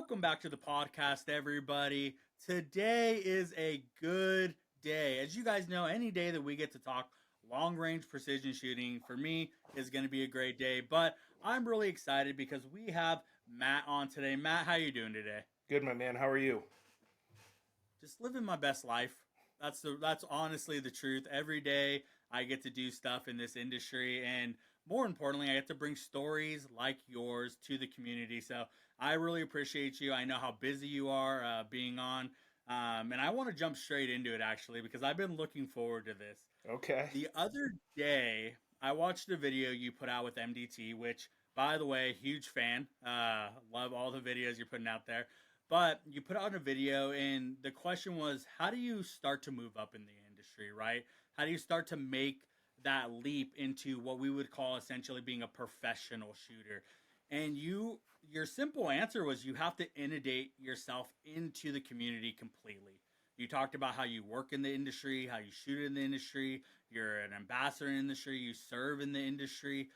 Welcome back to the podcast, everybody. Today is a good day. As you guys know, any day that we get to talk long range precision shooting for me is going to be a great day. But I'm really excited because we have Matt on today. Matt, how you doing today? Good, my man. How are you? Just living my best life. That's honestly the truth. Every day I get to do stuff in this industry, and more importantly, I get to bring stories like yours to the community. So I really appreciate you. I know how busy you are being on, and I want to jump straight into it actually because I've been looking forward to this. Okay. The other day, I watched a video you put out with MDT, which, by the way, huge fan. Love all the videos you're putting out there. But you put out a video, and the question was, how do you start to move up in the industry, right? How do you start to make that leap into what we would call essentially being a professional shooter? And your simple answer was you have to inundate yourself into the community completely. You talked about how you work in the industry, how you shoot in the industry, you're an ambassador in the industry, you serve in the industry.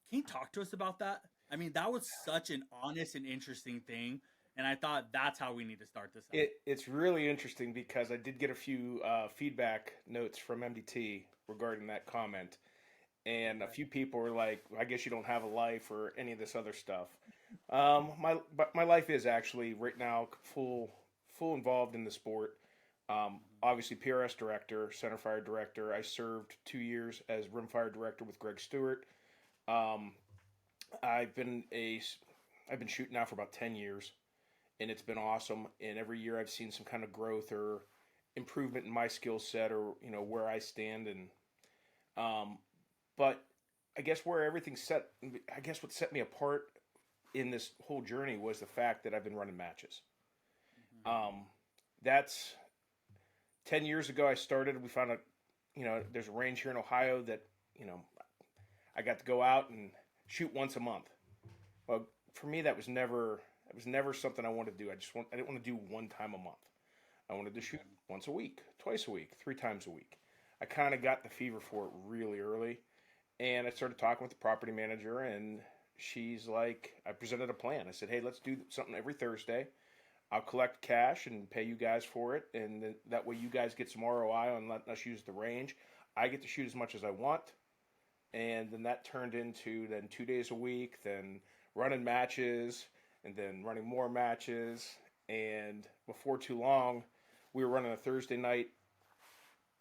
Can you talk to us about that? I mean, that was such an honest and interesting thing. And I thought that's how we need to start this out. It's really interesting because I did get a few feedback notes from MDT regarding that comment, and a Okay. few people were like, "I guess you don't have a life or any of this other stuff." But my life is actually right now full involved in the sport. Obviously, PRS director, center fire director. I served 2 years as rimfire director with Greg Stewart. Um, I've been a I've been shooting now for about 10 years, and it's been awesome. And every year I've seen some kind of growth or improvement in my skill set or where I stand. And um, but I guess where everything set, I guess what set me apart in this whole journey was the fact that I've been running matches. Mm-hmm. Um, that's 10 years ago. I started. We found a there's a range here in Ohio that you know I got to go out and shoot once a month. Well, for me, that was never something I wanted to do. I didn't want to do one time a month. I wanted to shoot Okay. once a week, twice a week, 3 times a week. I kind of got the fever for it really early, and I started talking with the property manager, and she's like, I presented a plan. I said, hey, let's do something every Thursday. I'll collect cash and pay you guys for it, and that way you guys get some ROI on letting us use the range. I get to shoot as much as I want, and then that turned into then 2 days a week, then running matches, and then running more matches. And before too long, we were running a Thursday night.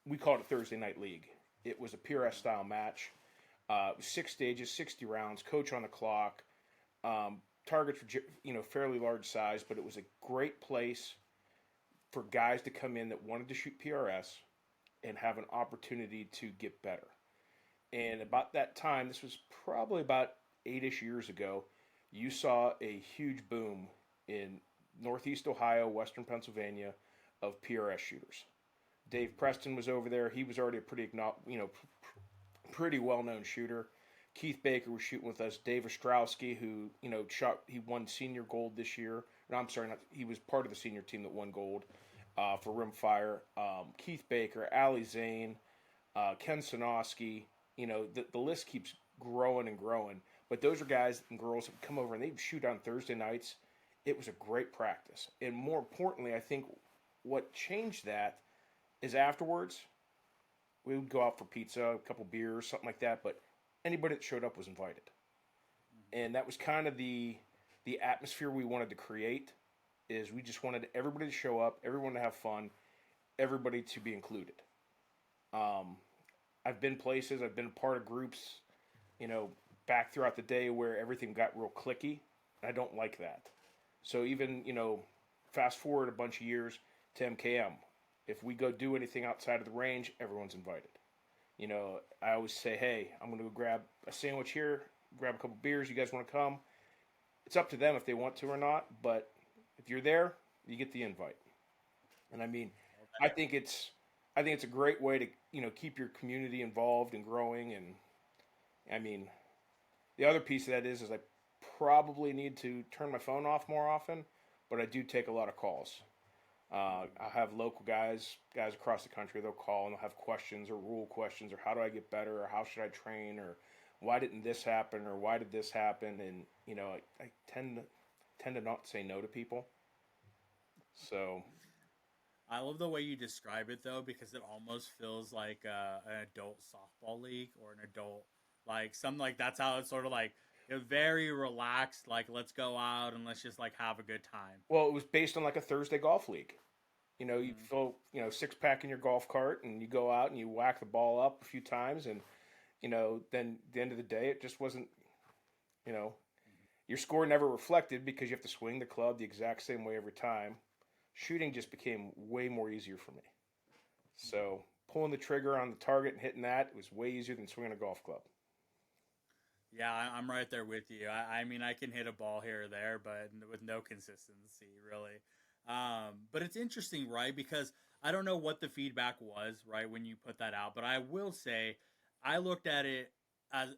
We called it Thursday Night League. It was a PRS style match. It was 6 stages, 60 rounds, coach on the clock. Targets were fairly large size, but it was a great place for guys to come in that wanted to shoot PRS and have an opportunity to get better. And about that time, this was probably about 8-ish years ago, you saw a huge boom in Northeast Ohio, Western Pennsylvania, of PRS shooters. Dave Preston was over there. He was already a pretty well-known shooter. Keith Baker was shooting with us. Dave Ostrowski, who he won senior gold this year. No, I'm sorry, he was part of the senior team that won gold for rimfire. Keith Baker, Ali Zane, Ken Sanoski. The list keeps growing and growing. But those are guys and girls that would come over and they'd shoot on Thursday nights. It was a great practice. And more importantly, I think what changed that is afterwards, we would go out for pizza, a couple beers, something like that. But anybody that showed up was invited. Mm-hmm. And that was kind of the atmosphere we wanted to create is we just wanted everybody to show up, everyone to have fun, everybody to be included. Um, I've been places, I've been part of groups, you know, back throughout the day where everything got real clicky. And I don't like that. So even, fast forward a bunch of years to MKM. If we go do anything outside of the range, everyone's invited. I always say, hey, I'm going to go grab a sandwich here, grab a couple beers. You guys want to come? It's up to them if they want to or not. But if you're there, you get the invite. And I mean, Well, I think it's, I think it's a great way to keep your community involved and growing. And I mean, the other piece of that is I probably need to turn my phone off more often, but I do take a lot of calls. I have local guys across the country. They'll call and they'll have questions or rule questions or how do I get better or how should I train or why didn't this happen or why did this happen? And I tend tend to not say no to people. So, I love the way you describe it though, because it almost feels like an adult softball league or an adult like something like that's how it's sort of like very relaxed. Like let's go out and let's just like have a good time. well, it was based on like a Thursday golf league. You Mm-hmm. fill, six pack in your golf cart and you go out and you whack the ball up a few times. And, then at the end of the day, it just wasn't, you know, your score never reflected because you have to swing the club the exact same way every time. Shooting just became way more easier for me. So pulling the trigger on the target and hitting that was way easier than swinging a golf club. Yeah, I'm right there with you. I mean, I can hit a ball here or there, but with no consistency, really. But it's interesting, right? Because I don't know what the feedback was, right, when you put that out. But I will say, I looked at it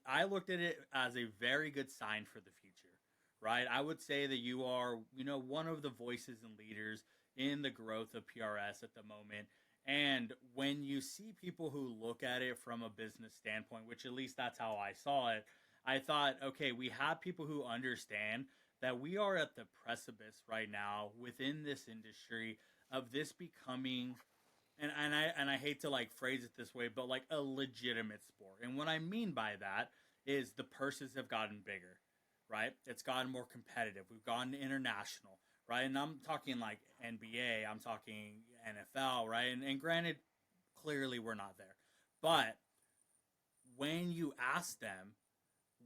I looked at it as a very good sign for the future, right? I would say that you are, one of the voices and leaders in the growth of PRS at the moment. And when you see people who look at it from a business standpoint, which at least that's how I saw it, I thought, okay, we have people who understand that we are at the precipice right now within this industry of this becoming and I hate to like phrase it this way, but like a legitimate sport. And what I mean by that is the purses have gotten bigger, right? It's gotten more competitive. We've gone international, right? And I'm talking like NBA, I'm talking NFL, right? And granted, clearly we're not there. But when you ask them,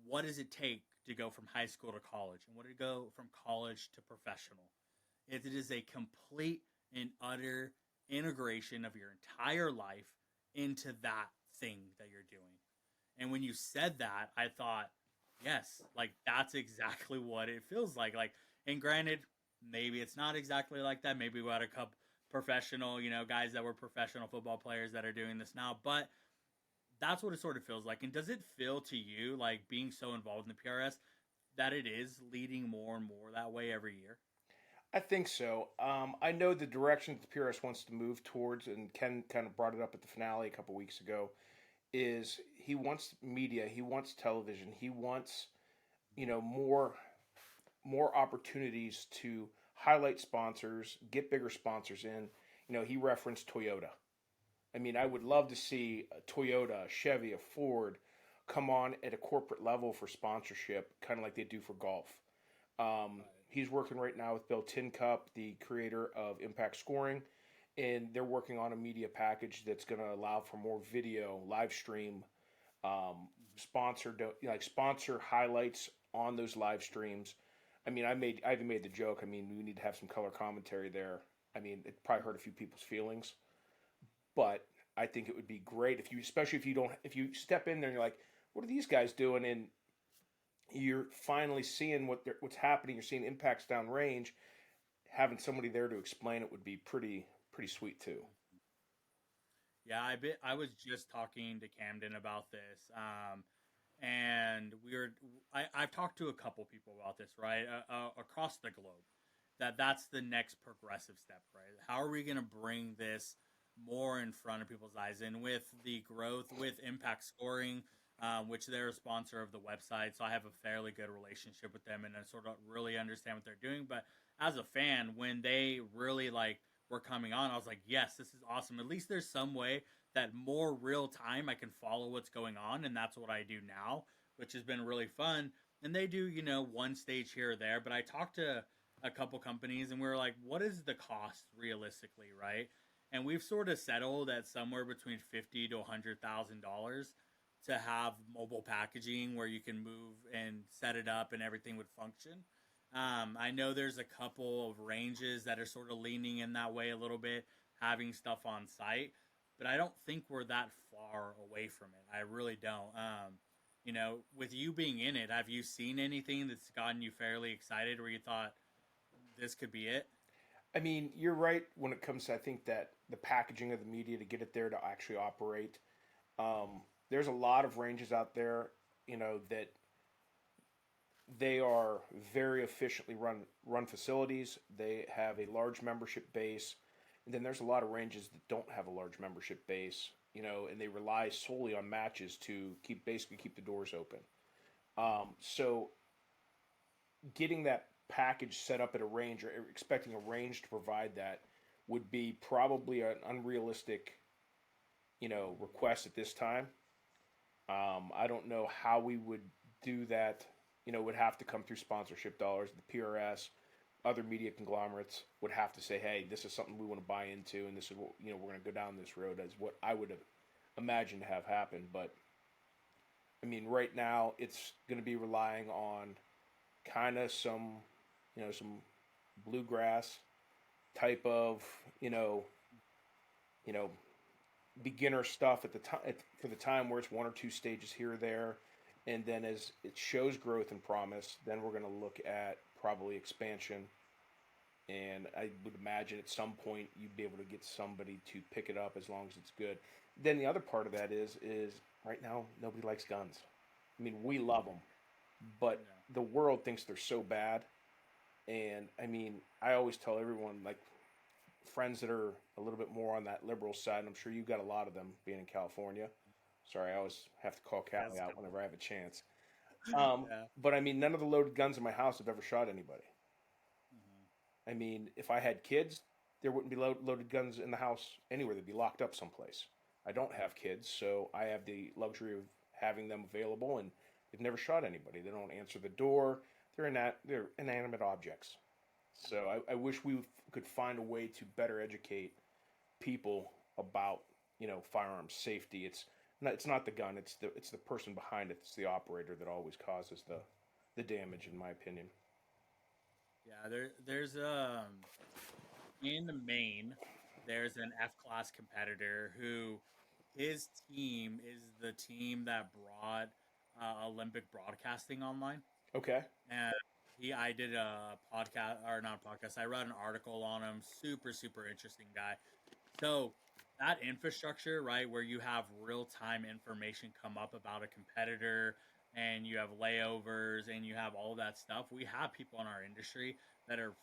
what does it take to go from high school to college and what to go from college to professional? It is a complete and utter integration of your entire life into that thing that you're doing. And when you said that, I thought, yes, like that's exactly what it feels like. Like, and granted, maybe it's not exactly like that. Maybe we had a couple professional, guys that were professional football players that are doing this now, but that's what it sort of feels like. And does it feel to you like being so involved in the PRS that it is leading more and more that way every year? I think so. I know the direction that the PRS wants to move towards, and Ken kind of brought it up at the finale a couple weeks ago, is he wants media, he wants television, he wants, more opportunities to highlight sponsors, get bigger sponsors in. He referenced Toyota. I mean, I would love to see a Toyota, a Chevy, a Ford come on at a corporate level for sponsorship, kind of like they do for golf. He's working right now with Bill Tincup, the creator of Impact Scoring, and they're working on a media package that's going to allow for more video, live stream, sponsor highlights on those live streams. I mean, I even made the joke. I mean, we need to have some color commentary there. I mean, it probably hurt a few people's feelings, but I think it would be great if you, especially if you step in there and you're like, what are these guys doing? And you're finally seeing what's happening. You're seeing impacts downrange. Having somebody there to explain it would be pretty sweet too. Yeah, I was just talking to Camden about this, and I've talked to a couple people about this, right, across the globe. That's the next progressive step, right? How are we going to bring this more in front of people's eyes? And with the growth with Impact Scoring, which they're a sponsor of the website, so I have a fairly good relationship with them, and I sort of really understand what they're doing. But as a fan, when they really like were coming on, I was like, yes, this is awesome. At least there's some way that more real time I can follow what's going on, and that's what I do now, which has been really fun. And they do, one stage here or there, but I talked to a couple companies and we were like, what is the cost realistically, right? And we've sort of settled at somewhere between $50,000 to $100,000 to have mobile packaging where you can move and set it up and everything would function. I know there's a couple of ranges that are sort of leaning in that way a little bit, having stuff on site, but I don't think we're that far away from it. I really don't. With you being in it, have you seen anything that's gotten you fairly excited where you thought this could be it? I mean, you're right when it comes to, I think that the packaging of the media to get it there to actually operate. There's a lot of ranges out there, that they are very efficiently run facilities. They have a large membership base, and then there's a lot of ranges that don't have a large membership base, and they rely solely on matches to keep the doors open. So getting that package set up at a range or expecting a range to provide that would be probably an unrealistic, request at this time. I don't know how we would do that. It would have to come through sponsorship dollars. The PRS, other media conglomerates would have to say, "Hey, this is something we want to buy into, and this is what we're going to go down this road." As what I would have imagined to have happened. But I mean, right now it's going to be relying on kind of some bluegrass type of you know beginner stuff at the time for the time where it's one or two stages here or there, and then as it shows growth and promise, then we're going to look at probably expansion. And I would imagine at some point you'd be able to get somebody to pick it up as long as it's good. Then the other part of that is right now nobody likes guns. I mean, we love them, but Yeah. the world thinks they're so bad. And I mean, I always tell everyone, like, friends that are a little bit more on that liberal side, and I'm sure you've got a lot of them being in California. Sorry, I always have to call Callie That's out whenever I have a chance. yeah. But I mean, none of the loaded guns in my house have ever shot anybody. Mhm. I mean, if I had kids, there wouldn't be loaded guns in the house anywhere. They'd be locked up someplace. I don't have kids, so I have the luxury of having them available, and they've never shot anybody. They don't answer the door. They're inanimate objects. So I wish we could find a way to better educate people about firearms safety. It's not the gun. It's the person behind it. It's the operator that always causes the damage, in my opinion. Yeah, there's in Maine, there's an F class competitor who his team is the team that brought Olympic broadcasting online. Okay. And I did a podcast, or not a podcast. I read an article on him. Super super interesting guy. So that infrastructure, right, where you have real time information come up about a competitor, and you have layovers, and you have all that stuff. We have people in our industry that are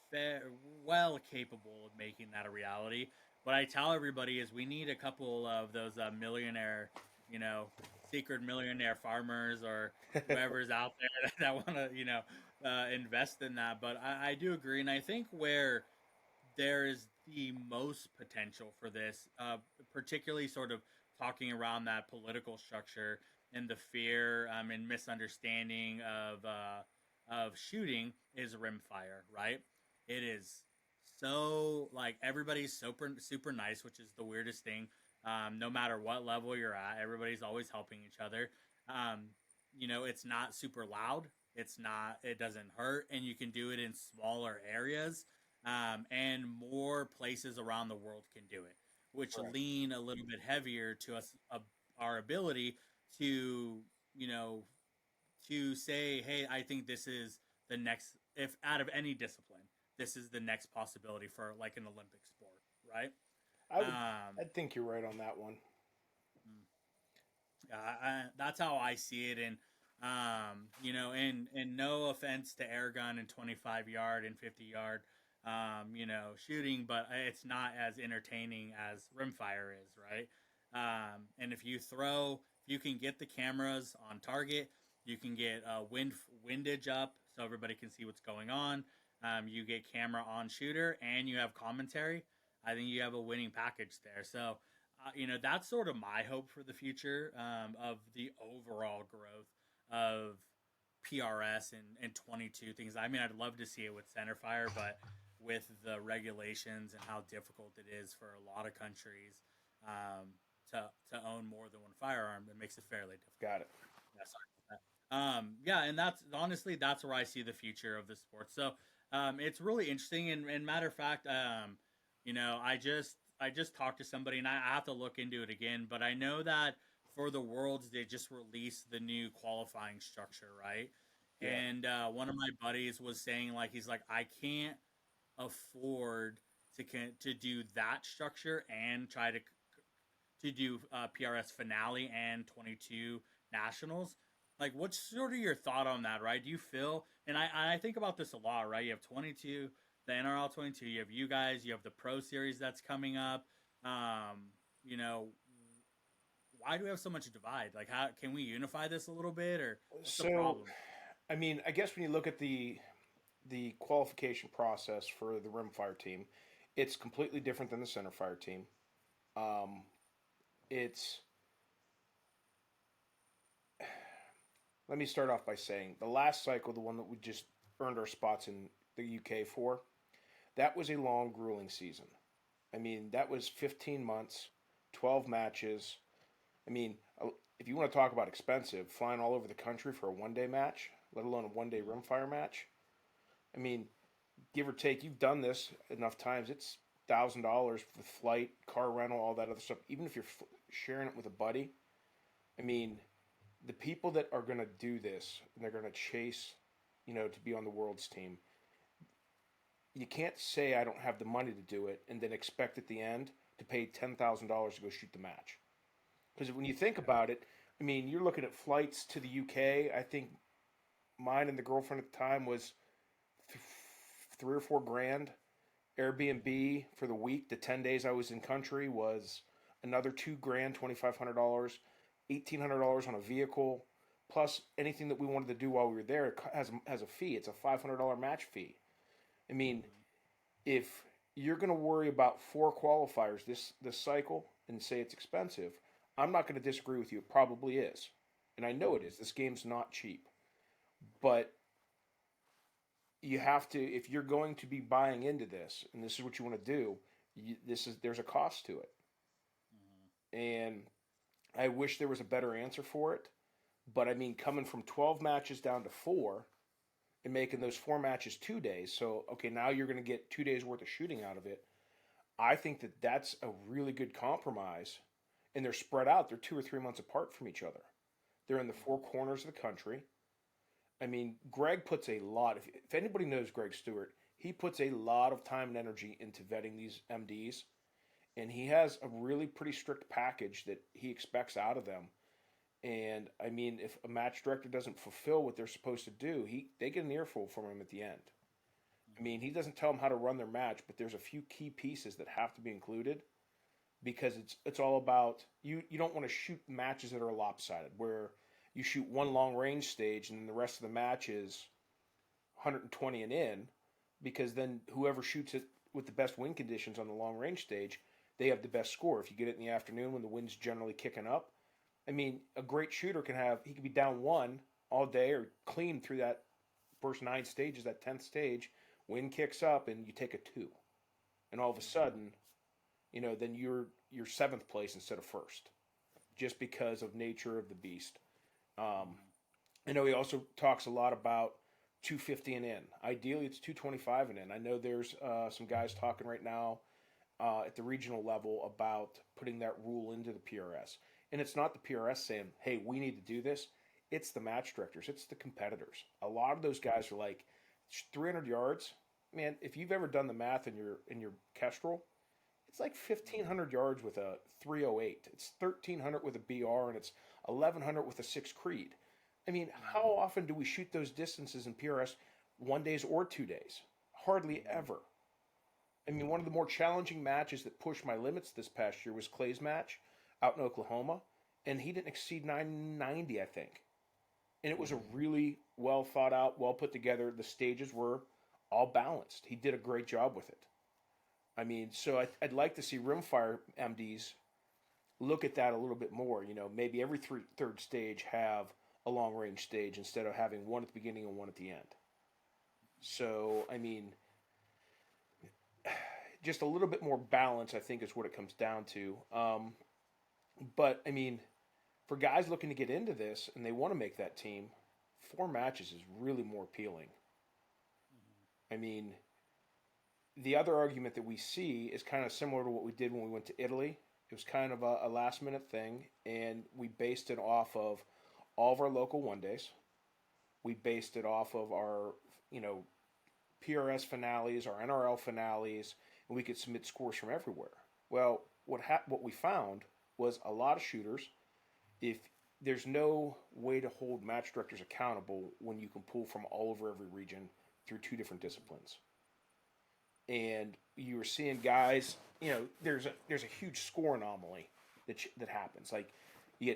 well capable of making that a reality. What I tell everybody is we need a couple of those millionaire, you know, secret millionaire farmers or whoever's out there that want to, invest in that. But I do agree, and I think where there is the most potential for this, particularly sort of talking around that political structure and the fear and misunderstanding of shooting is rimfire, right? It is so like everybody's super nice, which is the weirdest thing. No matter what level you're at, everybody's always helping each other. Um, it's not super loud. It's not. It doesn't hurt, and you can do it in smaller areas and more places around the world can do it, which Correct. lean a little bit heavier to us, our ability to, you know, to say, hey, I think this is the next, if out of any discipline, this is the next possibility for like an Olympic sport, right? I would. Um, I think you're right on that one. that's how I see it, and and no offense to air gun and 25 yard and 50 yard, shooting, but it's not as entertaining as rimfire is, right? And if you can get the cameras on target, you can get windage up so everybody can see what's going on. You get camera on shooter, and you have commentary. I think you have a winning package there. So that's sort of my hope for the future of the overall growth of PRS and 22 things. I mean, I'd love to see it with centerfire, but with the regulations and how difficult it is for a lot of countries to own more than one firearm, that makes it fairly difficult. Got it. Yeah, sorry about that. Yeah, and that's honestly that's where I see the future of the sport. So it's really interesting. And matter of fact, I just talked to somebody, and I have to look into it again. But I know that for the worlds, they just released the new qualifying structure, right? Yeah. And one of my buddies was saying, like, he's like, I can't afford to do that structure and try to do PRS finale and 22 nationals. Like, what's sort of your thought on that, right? Do you feel, and I think about this a lot, right? You have 22, the NRL 22, you have you guys, you have the Pro Series that's coming up. Um, you know, why do we have so much divide? Like, how can we unify this a little bit, or what's the So, problem? I mean, I guess when you look at the the qualification process for the rimfire team. It's completely different than the centerfire team. Um, it's Let me start off by saying the last cycle, the one that we just earned our spots in the UK for, that was a long, grueling season. I mean, that was 15 months, 12 matches. I mean, if you want to talk about expensive, flying all over the country for a 1 day match, let alone a 1 day rimfire match. I mean, give or take, you've done this enough times. It's $1,000 for the flight, car rental, all that other stuff. Even if you're sharing it with a buddy, I mean, the people that are going to do this and they're going to chase, to be on the world's team, you can't say I don't have the money to do it and then expect at the end to pay $10,000 to go shoot the match. Because when you think about it, I mean, you're looking at flights to the UK. I think mine and the girlfriend at the time was 3 or 4 grand. Airbnb for the week, the 10 days I was in country, was another 2 grand, $2,500, $1,800 on a vehicle, plus anything that we wanted to do while we were there has a fee. It's a $500 match fee. I mean, if you're going to worry about 4 qualifiers this cycle and say it's expensive, I'm not going to disagree with you. It probably is, and I know it is. This game's not cheap, but you have to, if you're going to be buying into this and this is what you want to do, there's a cost to it. And I wish there was a better answer for it, but I mean, coming from 12 matches down to 4 and making those 4 matches 2 days, so okay, now you're going to get 2 days worth of shooting out of it. I think that that's a really good compromise, and they're spread out. They're 2 or 3 months apart from each other. They're in the 4 corners of the country. I mean, Greg puts a lot. If anybody knows Greg Stewart, he puts a lot of time and energy into vetting these MDs, and he has a really pretty strict package that he expects out of them. And I mean, if a match director doesn't fulfill what they're supposed to do, they get an earful from him at the end. I mean, he doesn't tell them how to run their match, but there's a few key pieces that have to be included because it's all about you. You don't want to shoot matches that are lopsided where you shoot one long range stage and then the rest of the match is 120 and in, because then whoever shoots it with the best wind conditions on the long range stage, they have the best score. If you get it in the afternoon when the wind's generally kicking up, I mean, a great shooter he could be down 1 all day or clean through that first 9 stages, that 10th stage, wind kicks up and you take a 2. And all of a sudden, then you're 7th place instead of 1st, just because of nature of the beast. I know he also talks a lot about 250 and in. Ideally, it's 225 and in. I know there's some guys talking right now at the regional level about putting that rule into the PRS. And it's not the PRS saying, hey, we need to do this. It's the match directors. It's the competitors. A lot of those guys are like, 300 yards. Man, if you've ever done the math in your Kestrel, it's like 1,500 yards with a 308. It's 1,300 with a BR, and it's 1,100 with a 6 Creed. I mean, how often do we shoot those distances in PRS 1 days or 2 days? Hardly ever. I mean, one of the more challenging matches that pushed my limits this past year was Clay's match out in Oklahoma, and he didn't exceed 990, I think. And it was a really well thought out, well put together. The stages were all balanced. He did a great job with it. I mean, so I'd like to see rimfire MDs look at that a little bit more. Maybe every third stage have a long range stage instead of having one at the beginning and one at the end. So, I mean, just a little bit more balance, I think, is what it comes down to. But, I mean, for guys looking to get into this and they want to make that team, 4 matches is really more appealing. I mean, the other argument that we see is kind of similar to what we did when we went to Italy. It was kind of a last minute thing, and we based it off of all of our local 1 days. We based it off of our, PRS finales, our NRL finales, and we could submit scores from everywhere. Well, what we found was a lot of shooters, if there's no way to hold match directors accountable when you can pull from all over every region through 2 different disciplines. And you were seeing guys, there's a huge score anomaly that happens. Like, you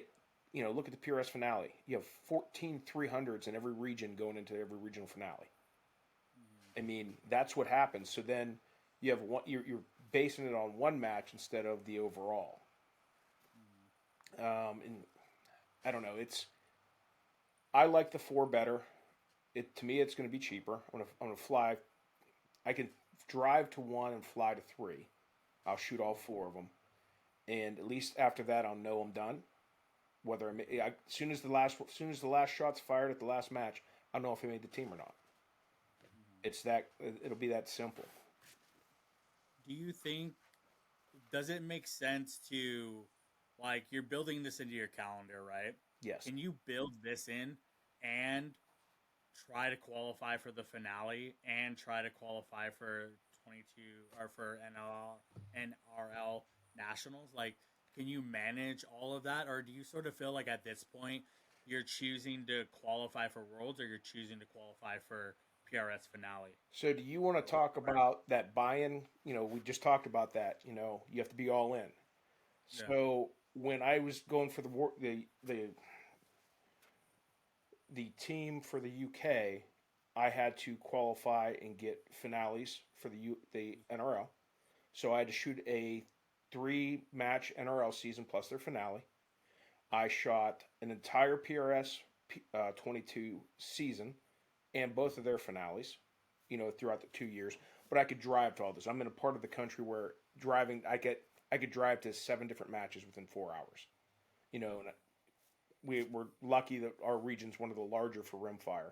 get, look at the PRS finale. You have 14 300s in every region going into every regional finale. I mean, that's what happens. So then you have one. You're basing it on one match instead of the overall. And I don't know. I like the four better. To me, it's going to be cheaper. I'm gonna fly. I can drive to one and fly to three. I'll shoot all four of them, and at least after that, I'll know I'm done. Whether as soon as the last shot's fired at the last match, I'll know if I made the team or not. It's that it'll be that simple. Do you think, does it make sense to, like, you're building this into your calendar, right? Yes. Can you build this in and try to qualify for the finale and try to qualify for 22 or for NRL nationals? Like, can you manage all of that, or do you sort of feel like at this point you're choosing to qualify for worlds or you're choosing to qualify for PRS finale? So, do you want to talk about that buy-in? We just talked about that. You have to be all in. Yeah. So, when I was going for the team for the UK, I had to qualify and get finales for the NRL. So I had to shoot a 3-match NRL season plus their finale. I shot an entire PRS 22 season and both of their finales, throughout the 2 years. But I could drive to all this. I'm in a part of the country where driving, I could drive to 7 different matches within 4 hours. And we're lucky that our region's one of the larger for rimfire.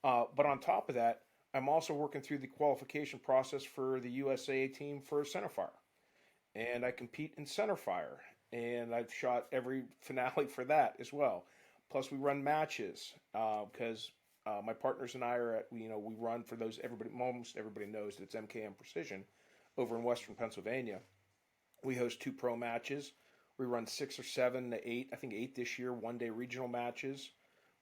But on top of that, I'm also working through the qualification process for the USA team for centerfire, and I compete in centerfire, and I've shot every finale for that as well. Plus, we run matches because my partners and I are we run for those. Almost everybody knows that it's MKM Precision over in Western Pennsylvania. We host 2 pro matches. We run 6 or 7 to 8, I think 8 this year, 1-day regional matches,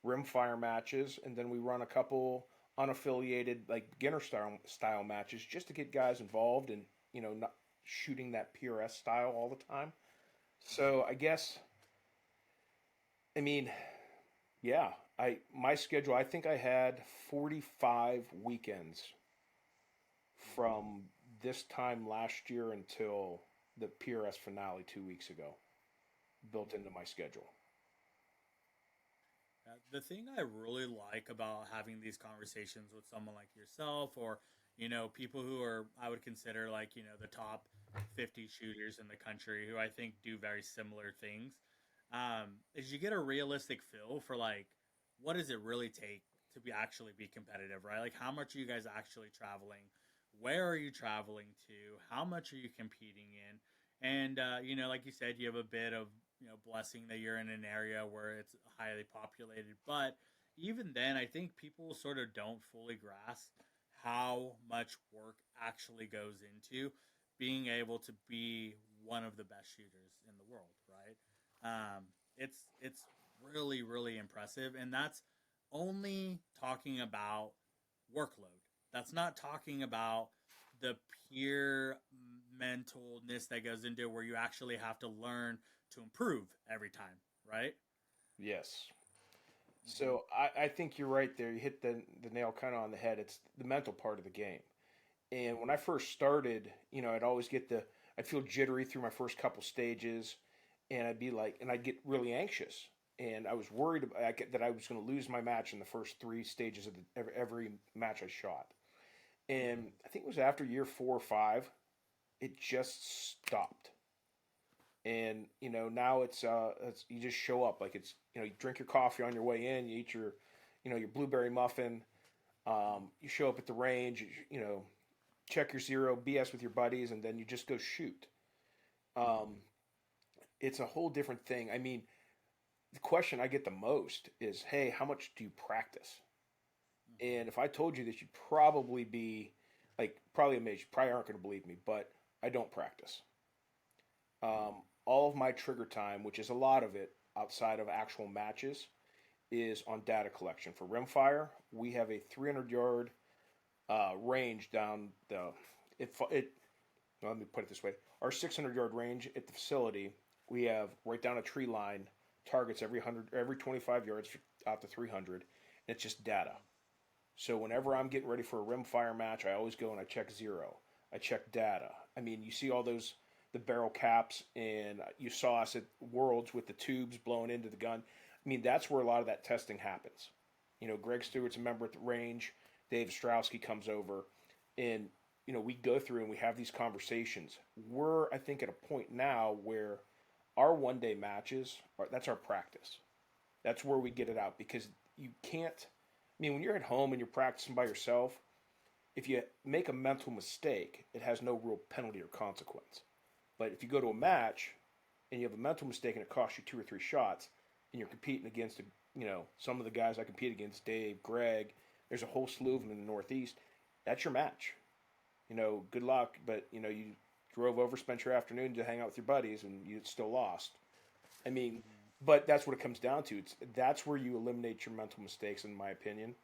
rimfire matches, and then we run a couple unaffiliated like beginner style matches just to get guys involved and not shooting that PRS style all the time. So I guess, I mean, yeah, my schedule, I think I had 45 weekends from this time last year until the PRS finale 2 weeks ago built into my schedule. The thing I really like about having these conversations with someone like yourself, or people who are, I would consider, like, the top 50 shooters in the country who I think do very similar things, is you get a realistic feel for, like, what does it really take to be competitive, right? Like, how much are you guys actually traveling? Where are you traveling to? How much are you competing in? And like you said, you have a bit of blessing that you're in an area where it's highly populated. But even then, I think people sort of don't fully grasp how much work actually goes into being able to be one of the best shooters in the world, right? It's really really impressive, and that's only talking about workload. That's not talking about the pure mentalness that goes into it, where you actually have to learn to improve every time, right? Yes. Mm-hmm. So I think you're right there. You hit the nail kind of on the head. It's the mental part of the game. And when I first started, I'd always I'd feel jittery through my first couple stages, and I'd get really anxious, and I was worried that I was going to lose my match in the first 3 stages of every match I shot. And I think it was after year 4 or 5, it just stopped. And now it's you just show up like you drink your coffee on your way in, you eat your blueberry muffin, you show up at the range, check your zero, BS with your buddies, and then you just go shoot. Um, it's a whole different thing. I mean, the question I get the most is, hey, how much do you practice? Mm-hmm. And if I told you this, you'd probably be probably amazed. You probably aren't going to believe me, but I don't practice. All of my trigger time, which is a lot of it outside of actual matches, is on data collection. For rimfire, we have a 300-yard range down the. Let me put it this way: our 600-yard range at the facility, we have right down a tree line, targets every 25 yards out to 300, and it's just data. So whenever I'm getting ready for a rimfire match, I always go and I check zero. I check data. I mean, you see all those the barrel caps, and you saw us at Worlds with the tubes blowing into the gun. I mean, that's where a lot of that testing happens. You know, Greg Stewart's a member at the range. Dave Ostrowski comes over, and we go through and we have these conversations. We're, I think, at a point now where our 1 day matches that's our practice. That's where we get it out because you can't. I mean, when you're at home and you're practicing by yourself, if you make a mental mistake, it has no real penalty or consequence. But if you go to a match and you have a mental mistake and it costs you 2 or 3 shots, and you're competing against, some of the guys I compete against, Dave, Greg, there's a whole slew of them in the Northeast. That's your match. Good luck, but you drove over, spent your afternoon to hang out with your buddies, and you still lost. I mean, but that's what it comes down to. That's where you eliminate your mental mistakes, in my opinion,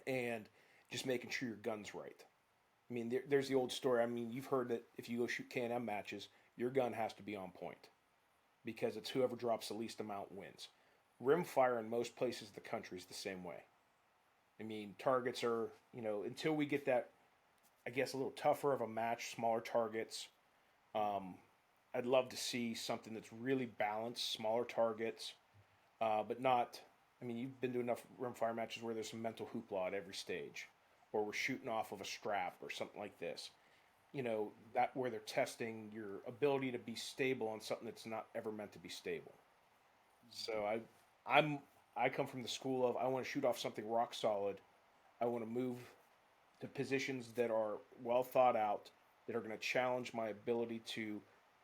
and just making sure your gun's right. I mean, there's the old story. I mean, you've heard that if you go shoot K&M matches, your gun has to be on point because it's whoever drops the least amount wins. Rimfire in most places in the country is the same way. I mean, targets are, until we get that, I guess, a little tougher of a match, smaller targets. I'd love to see something that's really balanced, smaller targets, but not. I mean, you've been to enough rimfire matches where there's some mental hoopla at every stage, or we're shooting off of a strap or something like this. That where they're testing your ability to be stable on something that's not ever meant to be stable. So I come from the school of I want to shoot off something rock solid. I want to move to positions that are well thought out, that are going to challenge my ability to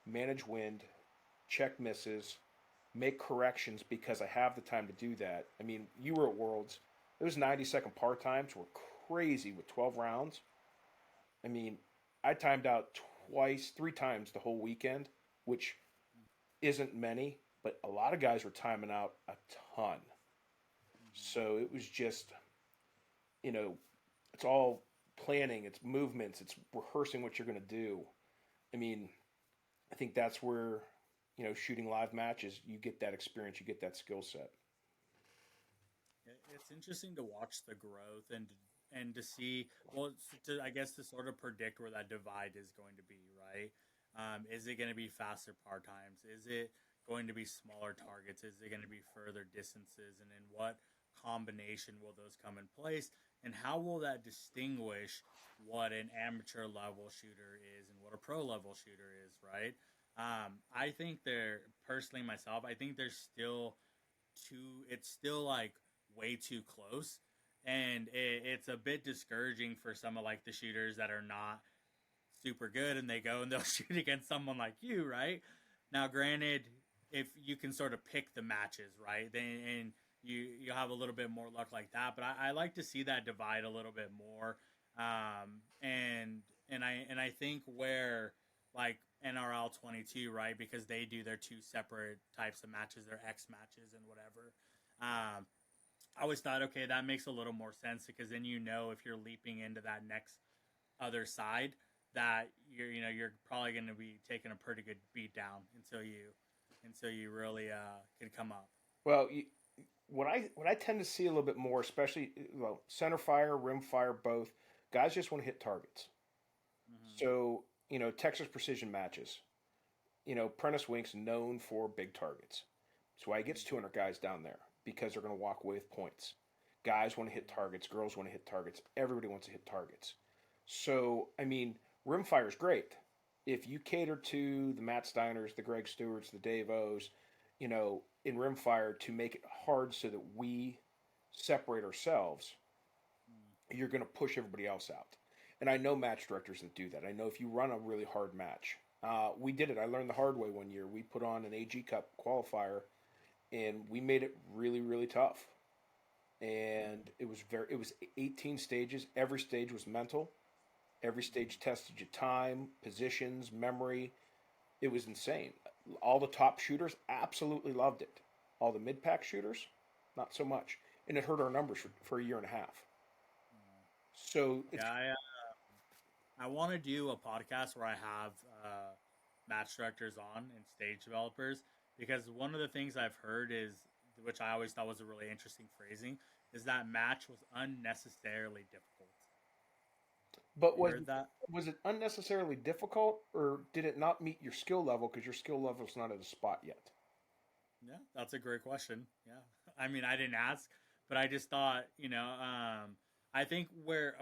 manage wind, check misses, make corrections because I have the time to do that. I mean, you were at Worlds. Those 90-second par times were crazy with 12 rounds. I mean, I timed out twice, 3 times the whole weekend, which isn't many, but a lot of guys were timing out a ton. So it was just, it's all planning, it's movements, it's rehearsing what you're going to do. I mean, I think that's where, shooting live matches, you get that experience, you get that skill set. It's interesting to watch the growth and to see, well, to, I guess, to sort of predict where that divide is going to be, right? Is it going to be faster par times? Is it going to be smaller targets? Is it going to be further distances? And in what combination will those come in place? And how will that distinguish what an amateur level shooter is and what a pro level shooter is, right? I think personally myself, I think there's still it's still like way too close. And it's a bit discouraging for some of like the shooters that are not super good and they go and they'll shoot against someone like you, right? Now, granted, if you can sort of pick the matches, right, then and you have a little bit more luck like that. But I like to see that divide a little bit more, and I think where like NRL 22, right, because they do their two separate types of matches, their X matches and whatever. I always thought, okay, that makes a little more sense because then if you're leaping into that next other side, that you're probably going to be taking a pretty good beat down until you really can come up. Well, what I tend to see a little bit more, especially center fire, rim fire, both guys just want to hit targets. Mm-hmm. So Texas precision matches. Prentice Wink's known for big targets. That's why he gets 200 guys down there because they're going to walk away with points. Guys want to hit targets. Girls want to hit targets. Everybody wants to hit targets. So I mean, rimfire is great if you cater to the Matt Steiners, the Greg Stewarts, the Dave O's, in rimfire to make it hard so that we separate ourselves, you're going to push everybody else out. And I know match directors that do that. I know if you run a really hard match, we did it. I learned the hard way one year. We put on an AG Cup qualifier, and we made it really, really tough. And it was 18 stages. Every stage was mental. Every stage tested your time, positions, memory. It was insane. All the top shooters absolutely loved it. All the mid-pack shooters, not so much. And it hurt our numbers for a year and a half. So it's Yeah, I want to do a podcast where I have match directors on and stage developers because one of the things I've heard is, which I always thought was a really interesting phrasing, is that match was unnecessarily difficult. But Have you heard that? was it unnecessarily difficult, or did it not meet your skill level because your skill level's not at a spot yet? Yeah, that's a great question. Yeah, I mean, I didn't ask, but I just thought, I think where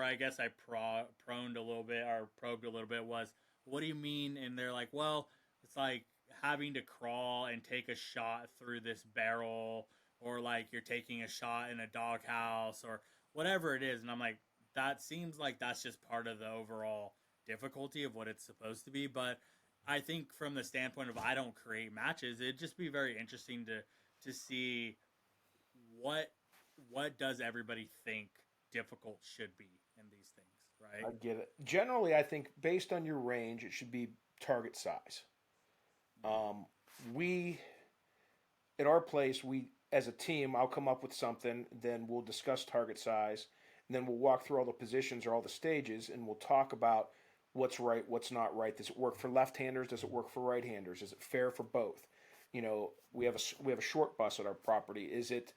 I guess I proned a little bit or probed a little bit was, what do you mean? And they're like, well, it's like having to crawl and take a shot through this barrel, or like you're taking a shot in a doghouse or whatever it is, and I'm like, that seems like that's just part of the overall difficulty of what it's supposed to be, but I think from the standpoint of I don't create matches, it'd just be very interesting to see what what does everybody think difficult should be in these things, right? I get it. Generally, I think based on your range, it should be target size. Um, we at our place, we as a team, I'll come up with something, then we'll discuss target size, and then we'll walk through all the positions or all the stages, and we'll talk about what's right, what's not right. Does it work for left-handers? Does it work for right-handers? Is it fair for both? We have a short bus at our property. Is it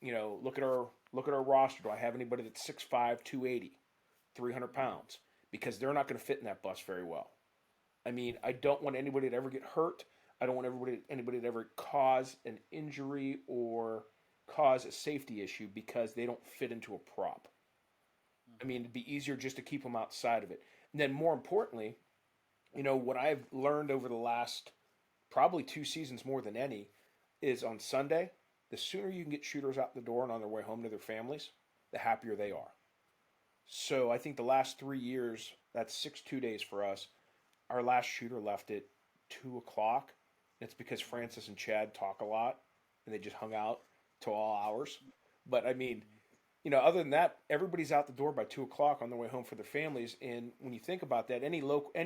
look at our roster. Do I have anybody that's 6'5", 280, 300 pounds? Because they're not going to fit in that bus very well. I mean, I don't want anybody to ever get hurt. I don't want anybody to ever cause an injury or cause a safety issue because they don't fit into a prop. I mean, it'd be easier just to keep them outside of it. And then more importantly, what I've learned over the last probably 2 seasons more than any is on Sunday, the sooner you can get shooters out the door and on their way home to their families, the happier they are. So I think the last 3 years, that's 6 2 days for us. Our last shooter left at 2 o'clock. It's because Francis and Chad talk a lot, and they just hung out till all hours. But I mean, other than that, everybody's out the door by 2 o'clock on their way home for their families. And when you think about that, any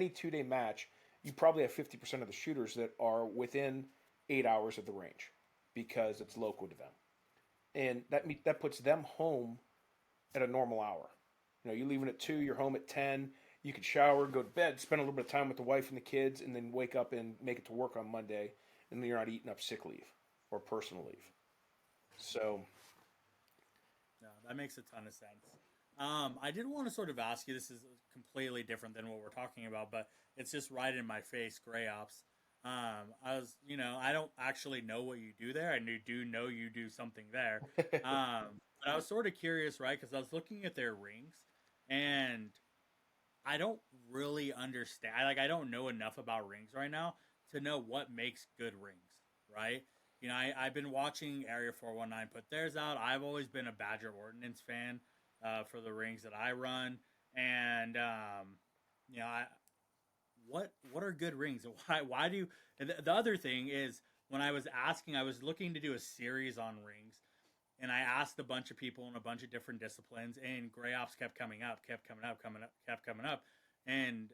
2 day match, you probably have 50% of the shooters that are within 8 hours of the range because it's local to them, and that puts them home at a normal hour. You're leaving at 2, you're home at 10. You could shower, go to bed, spend a little bit of time with the wife and the kids, and then wake up and make it to work on Monday, and then you're not eating up sick leave or personal leave. So, No, that makes a ton of sense. I did want to sort of ask you. This is completely different than what we're talking about, but it's just right in my face. Gray ops. I don't actually know what you do there. I do know you do something there. But I was sort of curious, right? Because I was looking at their rings, and I don't really understand. I don't know enough about rings right now to know what makes good rings, right? I've been watching Area 419 put theirs out. I've always been a Badger Ordnance fan for the rings that I run, and you know, I, what are good rings? Why do the other thing is when I was looking to do a series on rings, and I asked a bunch of people in a bunch of different disciplines, and gray ops kept coming up, kept coming up, and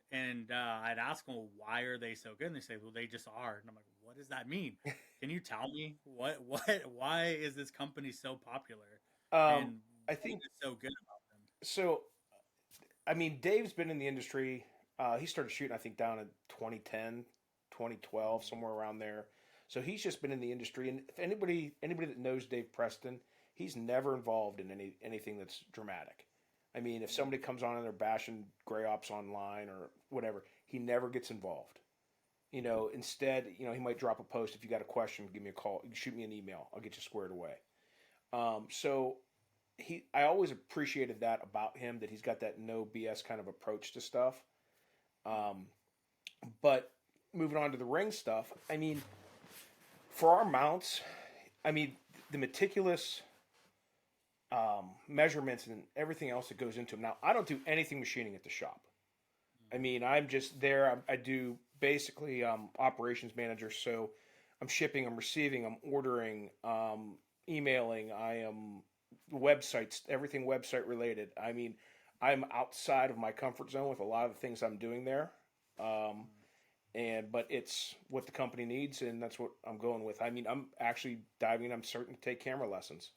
I'd ask them, well, why are they so good? And they say, well, they just are, and I'm like, what does that mean? Can you tell me why is this company so popular, um, and I what think is so good about them? so. I mean, Dave's been in the industry. He started shooting, I think, down in 2010, 2012, somewhere around there. So he's just been in the industry. And if anybody that knows Dave Preston, he's never involved in anything that's dramatic. I mean, if somebody comes on and they're bashing Gray Ops online or whatever, he never gets involved. Instead, he might drop a post. If you got a question, give me a call. You can shoot me an email. I'll get you squared away. So I always appreciated that about him, that he's got that no BS kind of approach to stuff. Um, but moving on to the ring stuff, I mean, for our mounts, I mean, the meticulous measurements and everything else that goes into them. Now, I don't do anything machining at the shop. I mean, I'm just there. I do basically operations manager. So I'm shipping, I'm receiving, I'm ordering, emailing. I am websites, everything website related. I mean, I'm outside of my comfort zone with a lot of the things I'm doing there. Um, but it's what the company needs, and that's what I'm going with. I mean, I'm actually diving in. I'm starting to take camera lessons.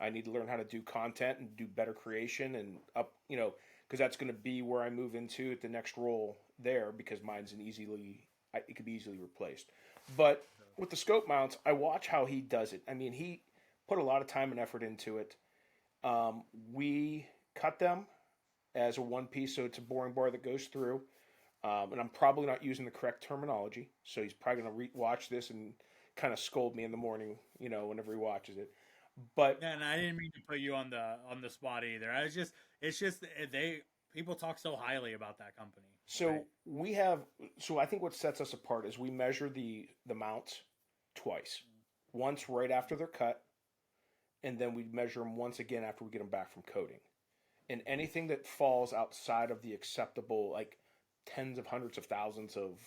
I need to learn how to do content and do better creation and up, because that's going to be where I move into at the next role there, because mine's it could be easily replaced. But with the scope mounts, I watch how he does it. I mean, he put a lot of time and effort into it. We cut them as a one piece, so it's a boring bar that goes through. And I'm probably not using the correct terminology, so he's probably going to watch this and kind of scold me in the morning, whenever he watches it. But Yeah, and I didn't mean to put you on the spot either. I was just it's just they people talk so highly about that company, right? so we have, so I think what sets us apart is we measure the mounts twice. Once right after they're cut, and then we measure them once again after we get them back from coating. And anything that falls outside of the acceptable, like tens of hundreds of thousands of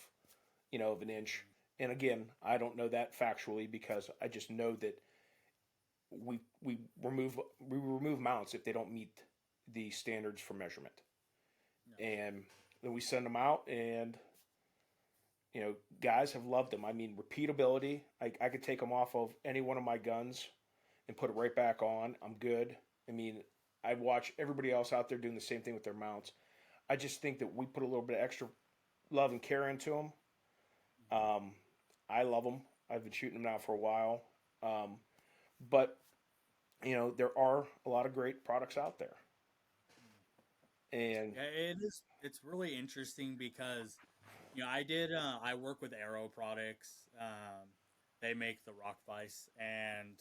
an inch. And again, I don't know that factually because I just know that we remove mounts if they don't meet the standards for measurement, No. and then we send them out, and guys have loved them. I mean, repeatability. I could take them off of any one of my guns and put it right back on. I'm good. I mean, I watch everybody else out there doing the same thing with their mounts. I just think that we put a little bit of extra love and care into them. I love them. I've been shooting them now for a while. But there are a lot of great products out there, and Yeah, it is. It's really interesting because I work with Aero Products. They make the rock vise and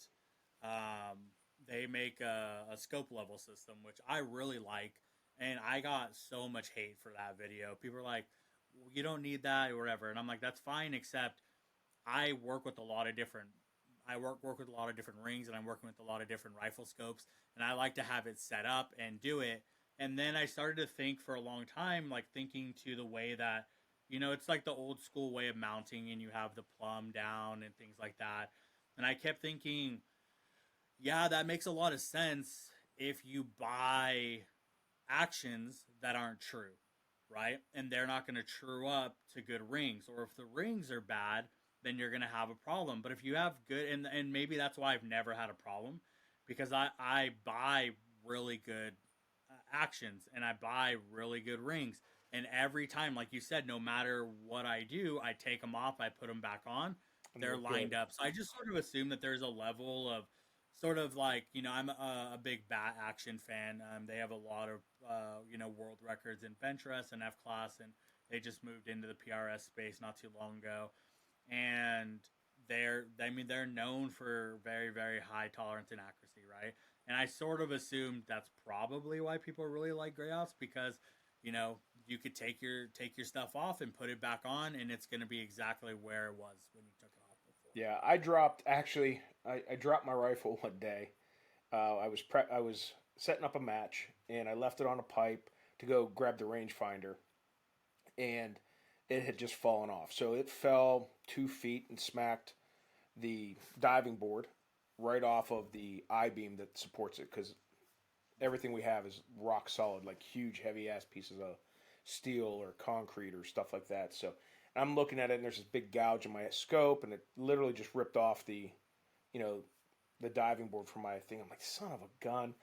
um, they make a scope level system, which I really like. And I got so much hate for that video. People are like, well, "You don't need that," or whatever, and I'm like, "That's fine." Except I work with a lot of different. I work with a lot of different rings, and I'm working with a lot of different rifle scopes, and I like to have it set up and do it. And then I started to think for a long time, like thinking to the way that it's like the old school way of mounting, and you have the plumb down and things like that. And I kept thinking, yeah, that makes a lot of sense if you buy actions that aren't true, right? And they're not going to true up to good rings. Or if the rings are bad, then you're going to have a problem. But if you have good, and maybe that's why I've never had a problem because I buy really good actions and I buy really good rings. And every time, like you said, no matter what I do, I take them off, I put them back on. and They're they're lined good. up. So I just sort of assume that there's a level of sort of like I'm a big bat action fan. They have a lot of world records in bench rest and F class, and they just moved into the PRS space not too long ago. And they're known for very very high tolerance and accuracy, right? And I sort of assumed that's probably why people really like gray offs because you could take your stuff off and put it back on, and it's going to be exactly where it was when you took it off before. Yeah, I dropped actually. I dropped my rifle one day. I was setting up a match, and I left it on a pipe to go grab the rangefinder, and it had just fallen off. So it fell 2 feet and smacked the diving board right off of the I beam that supports it because everything we have is rock solid, like huge, heavy ass pieces of steel or concrete or stuff like that. So I'm looking at it, and there's this big gouge in my scope, and it literally just ripped off you know, the diving board from my thing. I'm like, son of a gun.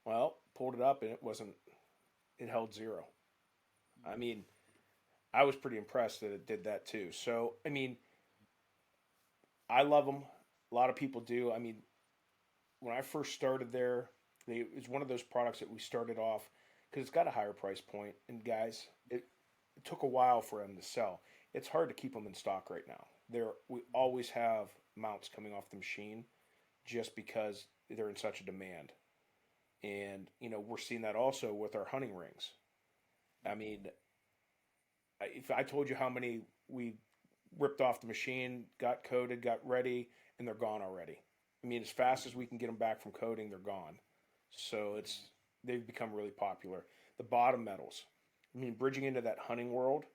Well, pulled it up, and it wasn't. It held zero. I mean, I was pretty impressed that it did that too. So I mean, I love them. A lot of people do. I mean, when I first started there, it was one of those products that we started off because it's got a higher price point. And guys, it took a while for them to sell. It's hard to keep them in stock right now. We always have mounts coming off the machine just because they're in such a demand. And we're seeing that also with our hunting rings. I mean, if I told you how many we ripped off the machine, got coated, got ready, and they're gone already. I mean, as fast as we can get them back from coating, they're gone. So they've become really popular. The bottom metals. I mean, bridging into that hunting world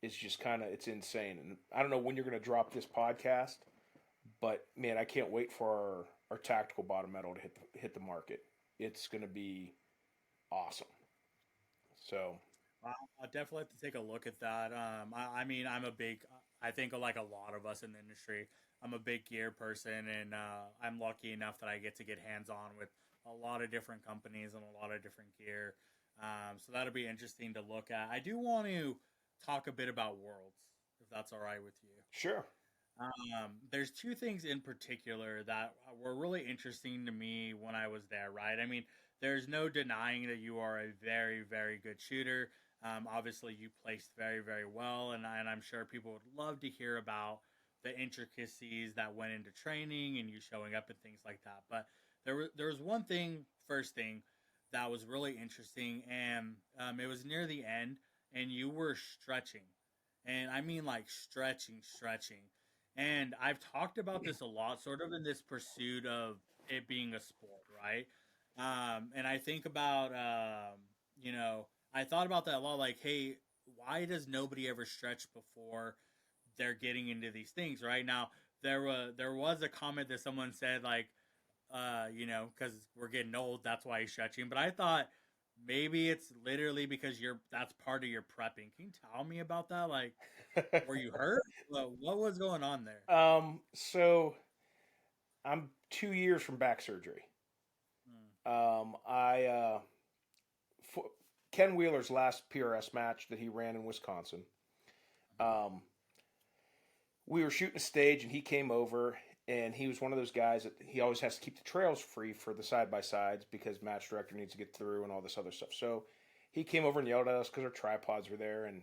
is just it's insane. And I don't know when you're going to drop this podcast, but man, I can't wait for our tactical bottom metal to hit the market. It's going to be awesome. So I'll definitely have to take a look at that. I mean, I think like a lot of us in the industry, I'm a big gear person, and I'm lucky enough that I get to get hands on with a lot of different companies and a lot of different gear. So that'll be interesting to look at. I do want to talk a bit about Worlds, if that's all right with you. sure. There's two things in particular that were really interesting to me when I was there, right? I mean, there's no denying that you are a very, very good shooter. Obviously, you placed very, very well, and I'm sure people would love to hear about the intricacies that went into training and you showing up and things like that. But there was one thing, first thing, that was really interesting, and it was near the end, and you were stretching, and I mean like stretching, stretching. And I've talked about this a lot, sort of in this pursuit of it being a sport, right? And I think about, you know, I thought about that a lot. Like, hey, why does nobody ever stretch before they're getting into these things? Right now, there was a comment that someone said like, because we're getting old, that's why he's stretching. But I thought maybe it's literally because you're that's part of your prepping. Can you tell me about that? Like, were you hurt? What was going on there? So I'm 2 years from back surgery. Mm, I for Ken Wheeler's last PRS match that he ran in Wisconsin. Um, we were shooting a stage, and he came over, and he was one of those guys that he always has to keep the trails free for the side by sides because match director needs to get through and all this other stuff. So he came over and yelled at us because our tripods were there, and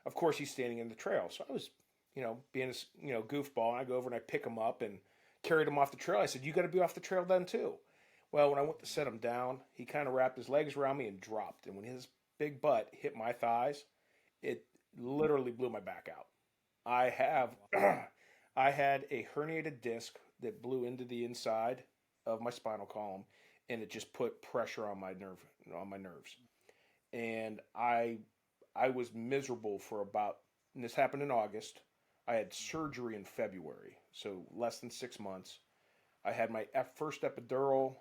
of course he's standing in the trail. So I was, being a goofball, and I go over and I pick him up and carried him off the trail. I said, "You got to be off the trail then too." Well, when I went to set him down, he kind of wrapped his legs around me and dropped. And when his big butt hit my thighs, it literally blew my back out. I have I had a herniated disc that blew into the inside of my spinal column, and it just put pressure on my nerves. And I was miserable for about, and this happened in August. I had surgery in February, so less than 6 months. I had my first epidural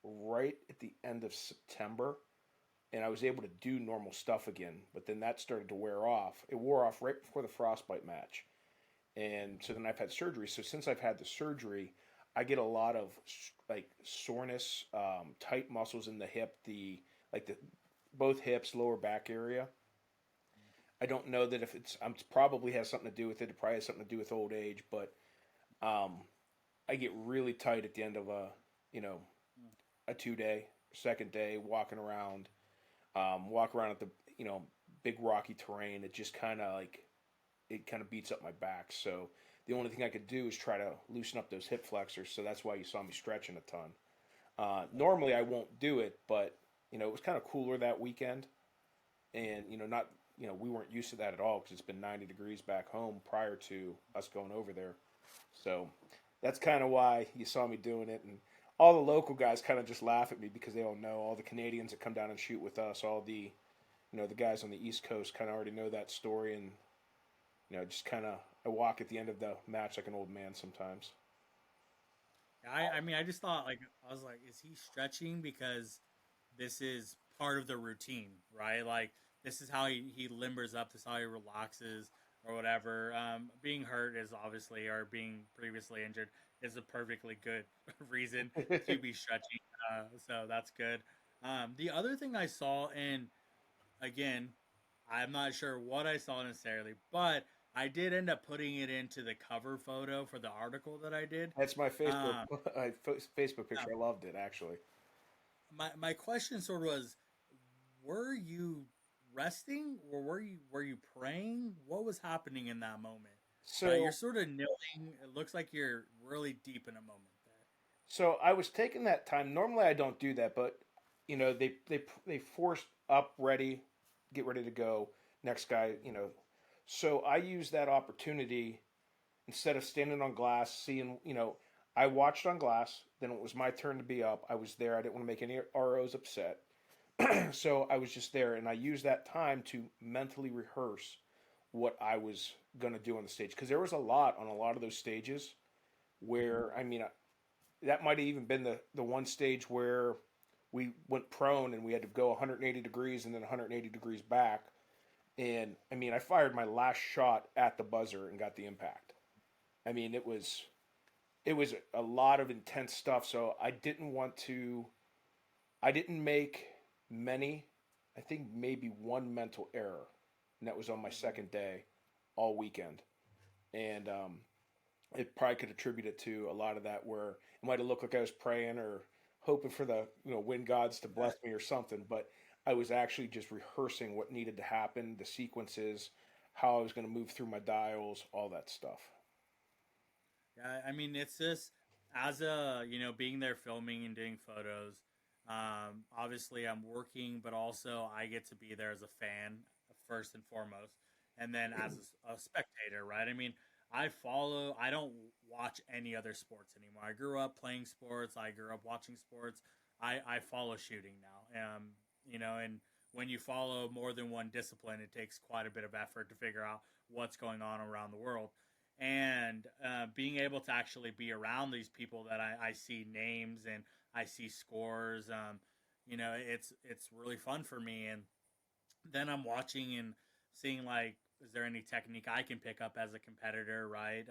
right at the end of September, and I was able to do normal stuff again. But then that started to wear off. It wore off right before the frostbite match, and so then I've had surgery. So since I've had the surgery, I get a lot of like soreness, tight muscles in the hip, the both hips, lower back area. I don't know that if it's probably has something to do with it. It probably has something to do with old age, but um, I get really tight at the end of you know a 2 day, second day walking around, walk around at the big rocky terrain. It just kind of beats up my back. So the only thing I could do is try to loosen up those hip flexors. So that's why you saw me stretching a ton. Normally I won't do it, but it was kind of cooler that weekend, and not we weren't used to that at all because it's been 90 degrees back home prior to us going over there. So that's kind of why you saw me doing it, and all the local guys kind of just laugh at me because they all know, all the Canadians that come down and shoot with us, all the the guys on the East Coast kind of already know that story, and just kind of I walk at the end of the match like an old man sometimes. I mean, I just thought like I was like, is he stretching because this is part of the routine, right? Like this is how he limbers up, this is how he relaxes or whatever. Being hurt is obviously or being previously injured is a perfectly good reason to be stretching. So that's good. The other thing I saw, and again, I'm not sure what I saw necessarily, but I did end up putting it into the cover photo for the article that I did. That's my Facebook Um, Facebook now, picture. I loved it actually. my question sort of was, were you resting or were you praying? What was happening in that moment? Right, you're So sort of kneeling. It looks like you're really deep in a moment so I was taking that time. Normally I don't do that, but they forced up, ready, get ready to go. Next guy. So I used that opportunity instead of standing on glass, seeing. I watched on glass. Then it was my turn to be up. I was there. I didn't want to make any ROs upset. So I was just there, and I used that time to mentally rehearse what I was gonna do on the stage because there was a lot on a lot of those stages where I mean that might have even been the one stage where we went prone and we had to go 180 degrees and then 180 degrees back. And I mean, I fired my last shot at the buzzer and got the impact. I mean, it was a lot of intense stuff. So I didn't want to. I didn't make many. I think maybe one mental error, and that was on my there. second day, all weekend. And it probably could attribute it to a lot of that, where it might have looked like I was praying or hoping for the wind gods to bless me or something, but I was actually just rehearsing what needed to happen, the sequences, how I was going to move through my dials, all that stuff. Yeah, I mean, it's just as a being there filming and doing photos. Obviously, I'm working, but also I get to be there as a fan first and foremost, and then as a spectator, right? I mean, I follow. I don't watch any other sports anymore. I grew up playing sports. I grew up watching sports. I follow shooting now. And when you follow more than one discipline, it takes quite a bit of effort to figure out what's going on around the world and being able to actually be around these people that I see names and I see scores, it's really fun for me. And then I'm watching and seeing like, is there any technique I can pick up as a competitor, right?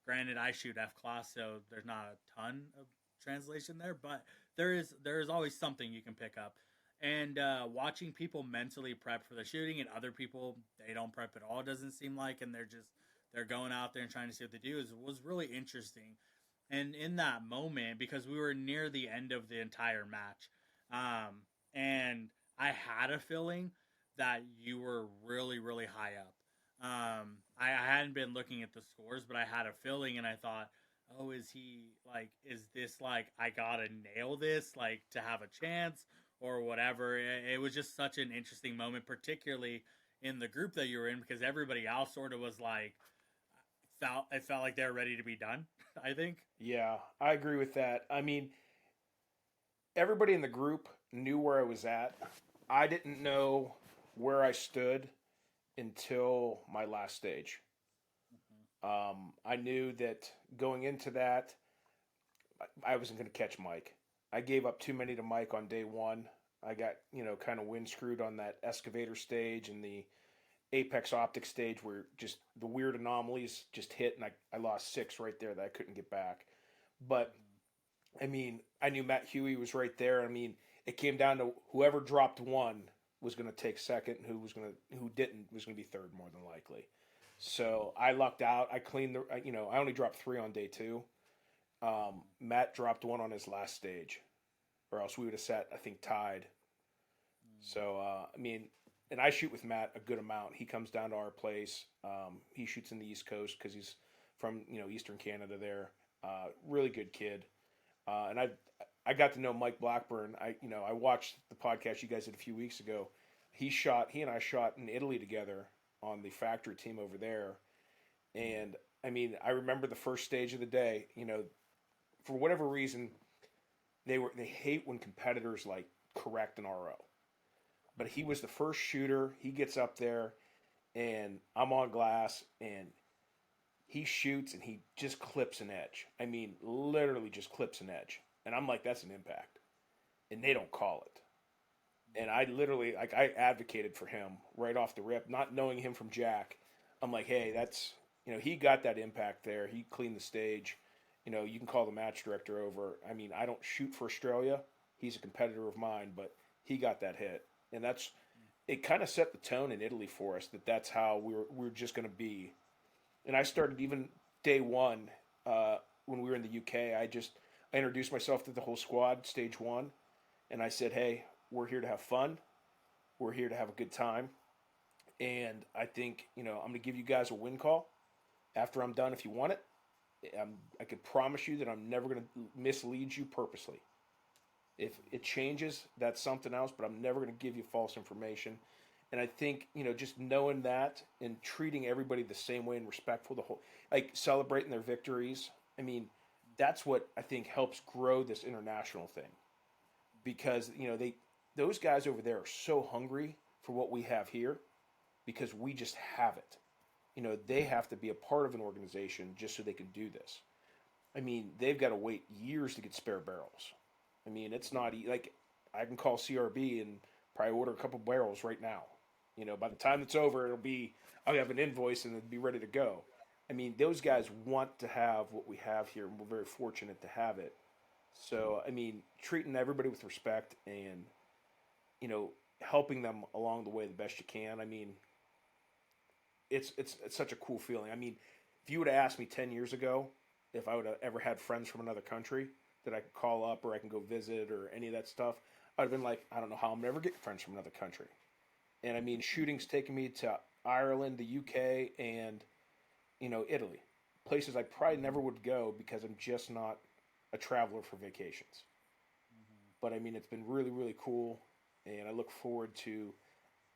Granted, I shoot F class, so there's not a ton of translation there, but there is always something you can pick up. And watching people mentally prep for the shooting, and other people they don't prep at all. Doesn't seem like, and they're going out there and trying to see what they do was really interesting. And in that moment, because we were near the end of the entire match, and I had a feeling that you were really, really high up. I hadn't been looking at the scores, but I had a feeling, and I thought, oh, is this like, I gotta nail this, like, to have a chance or whatever. It was just such an interesting moment, particularly in the group that you were in, because everybody else sort of was like, it felt like they were ready to be done. I think. Yeah, I agree with that. I mean, everybody in the group knew where I was at. I didn't know where I stood until my last stage. I knew that going into that, I wasn't going to catch Mike. I gave up too many to Mike on day one. I got, kind of wind screwed on that excavator stage and the apex optic stage where just the weird anomalies just hit, and I lost six right there that I couldn't get back. But I mean, I knew Matt Huey was right there. I mean, it came down to whoever dropped one was going to take second, and who didn't was going to be third more than likely. So I lucked out. I cleaned I only dropped three on day two. Matt dropped one on his last stage, or else we would have sat, I think, tied. So I mean, and I shoot with Matt a good amount. He comes down to our place. He shoots in the East Coast because he's from Eastern Canada there. Really good kid. And I got to know Mike Blackburn. I watched the podcast you guys did a few weeks ago. He and I shot in Italy together on the factory team over there. And I mean, I remember the first stage of the day. For whatever reason, they hate when competitors like correct an RO. But he was the first shooter. He gets up there, and I'm on glass, and he shoots, and he just clips an edge. I mean, literally just clips an edge. And I'm like, that's an impact. And they don't call it. And I literally, like, I advocated for him right off the rip, not knowing him from Jack. I'm like, hey, he got that impact there. He cleaned the stage. You can call the match director over. I mean, I don't shoot for Australia. He's a competitor of mine, but he got that hit. And it kind of set the tone in Italy for us that's how we were just going to be. And I started even day one when we were in the UK. I introduced myself to the whole squad, stage one, and I said, "Hey, we're here to have fun. We're here to have a good time, and I think I'm going to give you guys a win call after I'm done if you want it. I can promise you that I'm never going to mislead you purposely. If it changes, that's something else, but I'm never going to give you false information." And I think, just knowing that and treating everybody the same way and respectful, like celebrating their victories. I mean, that's what I think helps grow this international thing. Because, those guys over there are so hungry for what we have here because we just have it. They have to be a part of an organization just so they can do this. I mean, they've got to wait years to get spare barrels. I mean, it's not like I can call CRB and probably order a couple barrels right now. By the time it's over, I'll have an invoice and it'll be ready to go. I mean, those guys want to have what we have here, and we're very fortunate to have it. So, I mean, treating everybody with respect and, helping them along the way the best you can. I mean, it's such a cool feeling. I mean, If you would have asked me 10 years ago if I would have ever had friends from another country that I could call up or I can go visit or any of that stuff, I'd have been like, I don't know how I'm ever getting friends from another country. And I mean, shooting's taken me to Ireland, the UK, and Italy, places I probably never would go because I'm just not a traveler for vacations. Hmm. But I mean, it's been really, really cool, and I look forward to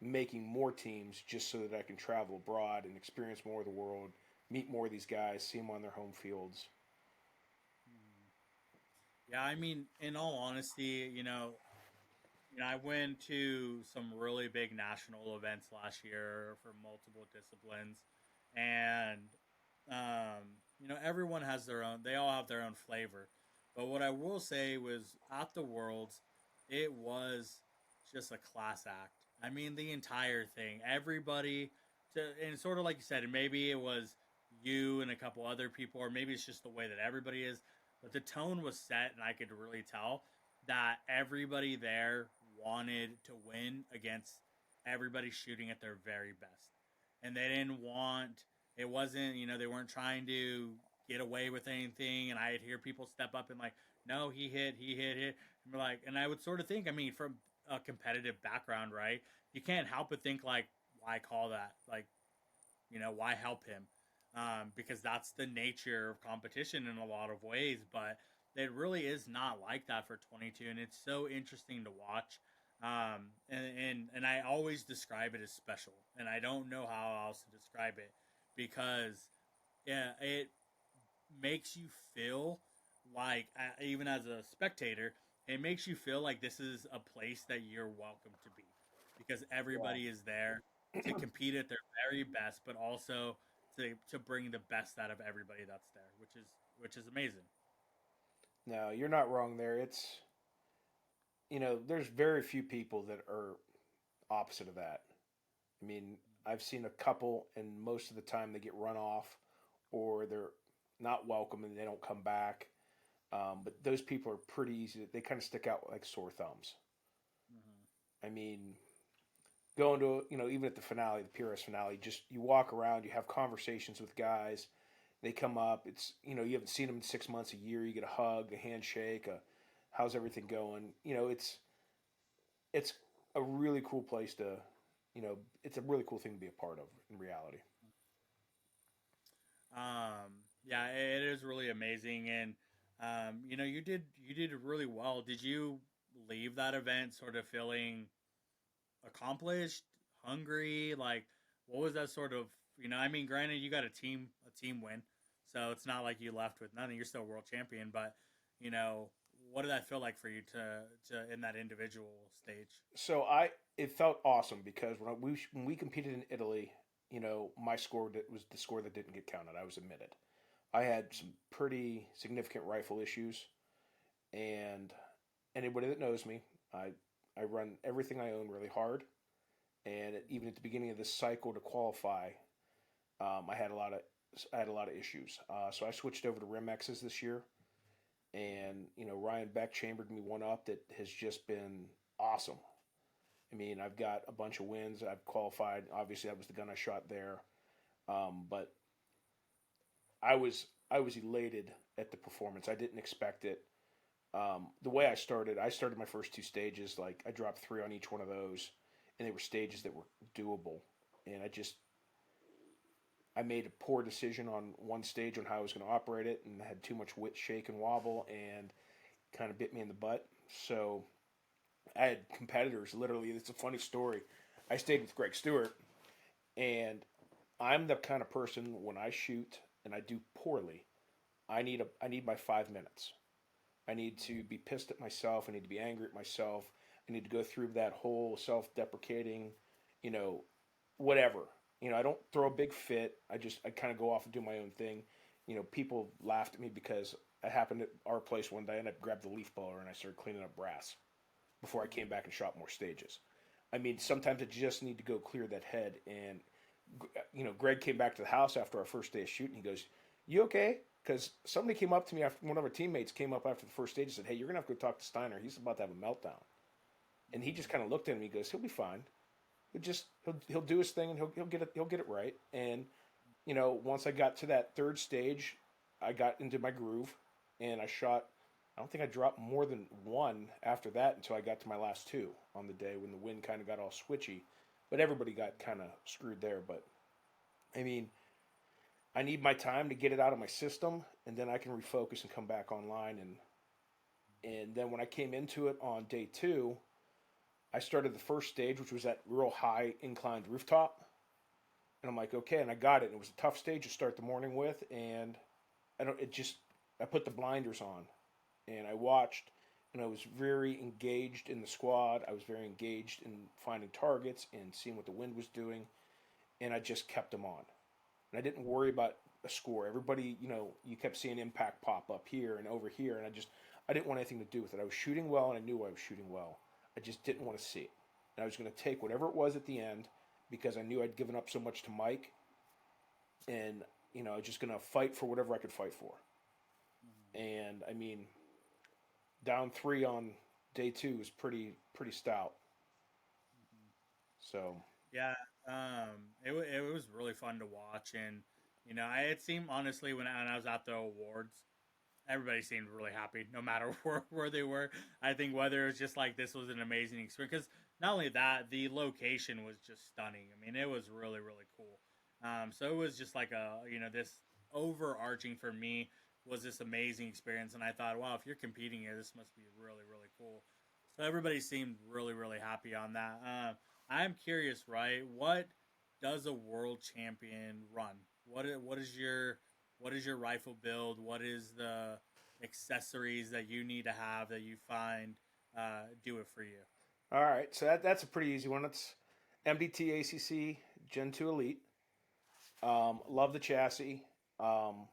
making more teams just so that I can travel abroad and experience more of the world, meet more of these guys, see them on their home fields. Hmm. Yeah, I mean, in all honesty, I went to some really big national events last year for multiple disciplines, and everyone has their own. They all have their own flavor. But what I will say was at the Worlds, it was just a class act. I mean, the entire thing, everybody, and sort of like you said, and maybe it was you and a couple other people, or maybe it's just the way that everybody is. But the tone was set, and I could really tell that everybody there wanted to win against everybody shooting at their very best. And they didn't want, it wasn't, they weren't trying to get away with anything. And I'd hear people step up and like, no, he hit. And we're like, and I would sort of think, I mean, from a competitive background, right? You can't help but think like, why call that? Like, why help him? Because that's the nature of competition in a lot of ways. But it really is not like that for 22, and it's so interesting to watch. And I always describe it as special, and I don't know how else to describe it because yeah, it makes you feel like even as a spectator, it makes you feel like this is a place that you're welcome to be because Yeah. everybody is there to compete at their very best, but also to bring the best out of everybody that's there, which is amazing. No, you're not wrong there. There's very few people that are opposite of that. I mean, I've seen a couple, and most of the time they get run off or they're not welcome and they don't come back. But those people are pretty easy. They kind of stick out like sore thumbs. Mm-hmm. I mean, going to, even at the finale, the PRS finale, just you walk around, you have conversations with guys. They come up. You haven't seen them in 6 months, a year. You get a hug, a handshake, how's everything going? It's a really cool place it's a really cool thing to be a part of in reality. Yeah, it is really amazing, and you did really well. Did you leave that event sort of feeling accomplished, hungry? Like, what was that sort of? I mean, granted, you got a team win, so it's not like you left with nothing. You're still world champion, but you know, what did that feel like for you to in that individual stage? It felt awesome because when we competed in Italy, my score was the score that didn't get counted. I was admitted. I had some pretty significant rifle issues, and anybody that knows me, I run everything I own really hard, and even at the beginning of this cycle to qualify, I had a lot of issues. So I switched over to Rim X's this year, and Ryan Beck chambered me one up that has just been awesome. I mean, I've got a bunch of wins. I've qualified. Obviously, that was the gun I shot there. But I was elated at the performance. I didn't expect it. The way I started my first two stages. Like I dropped three on each one of those, and they were stages that were doable. And I made a poor decision on one stage on how I was going to operate it, and had too much wit, shake, and wobble, and kind of bit me in the butt. So I had competitors. Literally, it's a funny story. I stayed with Greg Stewart, and I'm the kind of person when I shoot and I do poorly, I need my 5 minutes. I need to be pissed at myself. I need to be angry at myself. I need to go through that whole self-deprecating, you know, whatever. I don't throw a big fit. I kind of go off and do my own thing. People laughed at me because I happened at our place one day and I grabbed the leaf blower and I started cleaning up brass before I came back and shot more stages. I mean, sometimes I just need to go clear that head. And Greg came back to the house after our first day of shooting. He goes, "You okay?" Because somebody came up to me after one of our teammates came up after the first stage and said, "Hey, you're gonna have to go talk to Steiner. He's about to have a meltdown." And he just kind of looked at me. He goes, "He'll be fine. He'll do his thing and he'll get it right." And once I got to that third stage, I got into my groove and I shot. I don't think I dropped more than one after that until I got to my last two on the day when the wind kind of got all switchy. But everybody got kind of screwed there. But I mean, I need my time to get it out of my system, and then I can refocus and come back online. And then when I came into it on day two, I started the first stage, which was that real high inclined rooftop. And I'm like, okay, and I got it. And it was a tough stage to start the morning with, and I put the blinders on, and I watched, and I was very engaged in the squad. I was very engaged in finding targets and seeing what the wind was doing, and I just kept them on. And I didn't worry about a score. Everybody, you kept seeing impact pop up here and over here, and I didn't want anything to do with it. I was shooting well, and I knew I was shooting well. I just didn't want to see it. And I was going to take whatever it was at the end because I knew I'd given up so much to Mike, and I was just going to fight for whatever I could fight for. And I mean, down three on day two was pretty stout. So Yeah, it was really fun to watch, and it seemed honestly when I was at the awards, everybody seemed really happy, no matter where they were. I think whether it was just like this was an amazing experience, because not only that, the location was just stunning. I mean, it was really really cool. So it was just like this overarching for me was this amazing experience, and I thought, wow, if you're competing here, this must be really really cool. So everybody seemed really really happy on that. I'm curious, right? What does a world champion run? What is your rifle build? What is the accessories that you need to have that you find do it for you? all right, so that's a pretty easy one. It's MDT ACC Gen 2 Elite. Love the chassis. Um,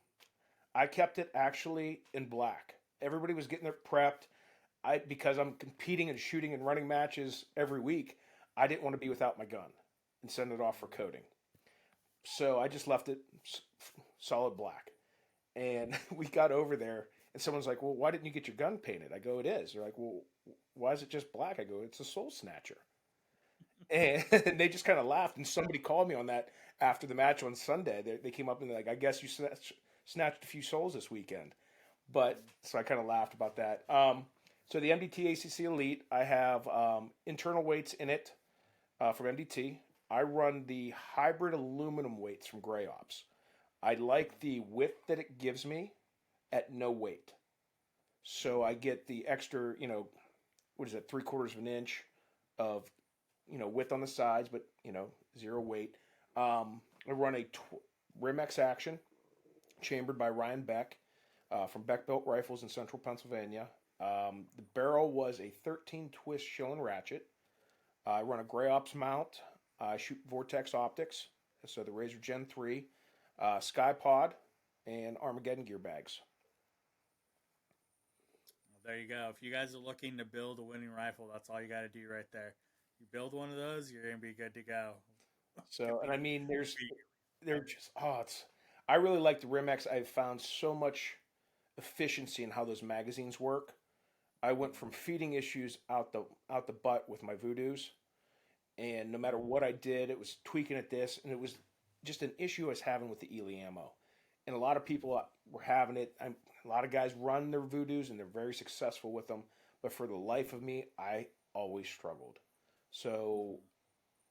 I kept it actually in black. Everybody was getting it prepped. Because I'm competing and shooting and running matches every week, I didn't want to be without my gun and send it off for coating. So I just left it solid black. And we got over there, and someone's like, "Well, why didn't you get your gun painted?" I go, "It is." They're like, "Well, why is it just black?" I go, "It's a soul snatcher." And they just kind of laughed. And somebody called me on that after the match on Sunday. They came up and they're like, "I guess you snatched a few souls this weekend." But so I kind of laughed about that. So the MDT ACC Elite, I have internal weights in it from MDT. I run the hybrid aluminum weights from Gray Ops. I like the width that it gives me at no weight. So I get the extra, what is it, 3/4 of an inch of, width on the sides, but, zero weight. I run a Rim-X Action, chambered by Ryan Beck from Beck Built Rifles in central Pennsylvania. The barrel was a 13 twist Schillen ratchet. I run a Gray Ops mount. I shoot Vortex optics, so the Razor Gen 3, Sky Pod, and Armageddon gear bags. Well, there you go. If you guys are looking to build a winning rifle, that's all you got to do right there. You build one of those, you're gonna be good to go. So, and compete, I mean, compete. they're just, I really like the Rim-X. I've found so much efficiency in how those magazines work. I went from feeding issues out the butt with my Voodoos, and no matter what I did, it was tweaking at this, and it was just an issue I was having with the Ely ammo. And a lot of people were having it. A lot of guys run their Voodoos, and they're very successful with them. But for the life of me, I always struggled. So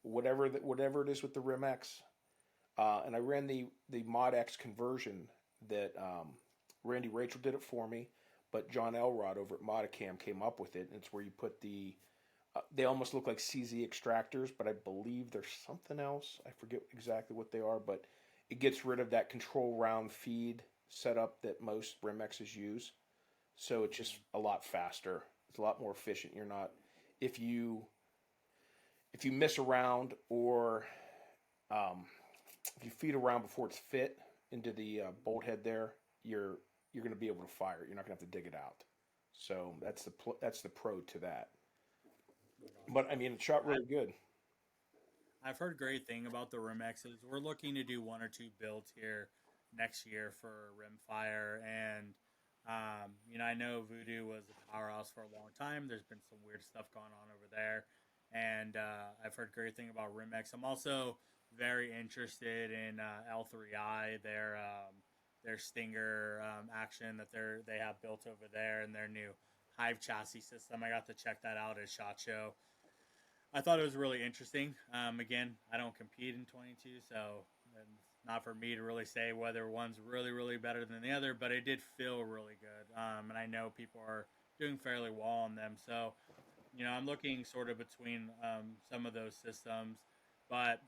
whatever it is with the Rim-X, and I ran the Mod X conversion that Randy Rachel did it for me, but John Elrod over at Modicam came up with it, and it's where you put they almost look like CZ extractors, but I believe there's something else. I forget exactly what they are, but it gets rid of that control round feed setup that most Rim-X's use. So it's just a lot faster. It's a lot more efficient. You're not if you miss around or if you feed around before it's fit into the bolt head there, you're going to be able to fire it. You're not going to have to dig it out. So that's the pro to that. But I mean, it shot really good. I've heard great thing about the Rimexes. We're looking to do one or two builds here next year for rimfire, and I know Voodoo was a powerhouse for a long time. There's been some weird stuff going on over there, and I've heard great thing about Rimex. I'm also very interested in L3I, their Stinger action that they have built over there, and their new Hive chassis system. I got to check that out at SHOT Show. I thought it was really interesting. Again, I don't compete in 22, so it's not for me to really say whether one's really, really better than the other, but it did feel really good. And I know people are doing fairly well on them. So, I'm looking sort of between some of those systems. But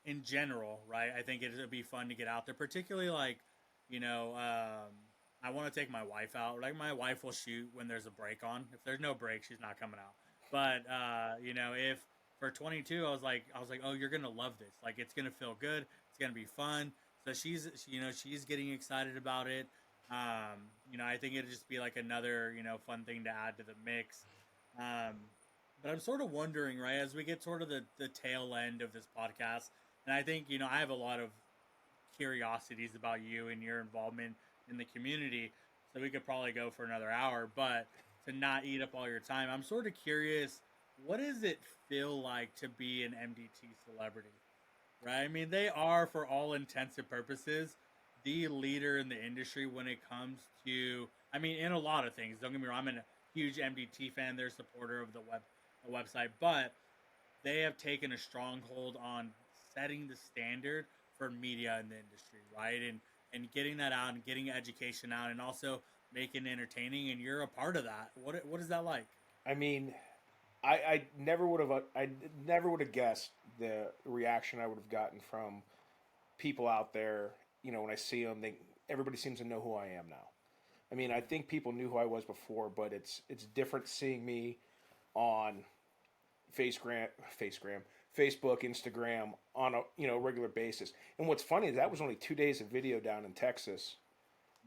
in general, right, I think it'd be fun to get out there, particularly like, I want to take my wife out. Like, my wife will shoot when there's a break on. If there's no break, she's not coming out. But if for 22, I was like, oh, you're gonna love this. Like, it's gonna feel good. It's gonna be fun. So she's getting excited about it. I think it'd just be like another, fun thing to add to the mix. Um, but I'm sort of wondering, right, as we get sort of the tail end of this podcast, and I think, I have a lot of curiosities about you and your involvement in the community. So we could probably go for another hour, but to not eat up all your time, I'm sort of curious, what does it feel like to be an MDT celebrity? Right? I mean, they are, for all intents and purposes, the leader in the industry when it comes to, I mean, in a lot of things. Don't get me wrong, I'm a huge MDT fan. They're a supporter of the website, but they have taken a stronghold on setting the standard for media in the industry, right? And getting that out and getting education out, and also making it entertaining. And you're a part of that. What is that like? I mean, I never would have guessed the reaction I would have gotten from people out there. When I see them, everybody seems to know who I am now. I mean, I think people knew who I was before, but it's different seeing me on Facegram, Facebook, Instagram on a regular basis. And what's funny is that was only 2 days of video down in Texas,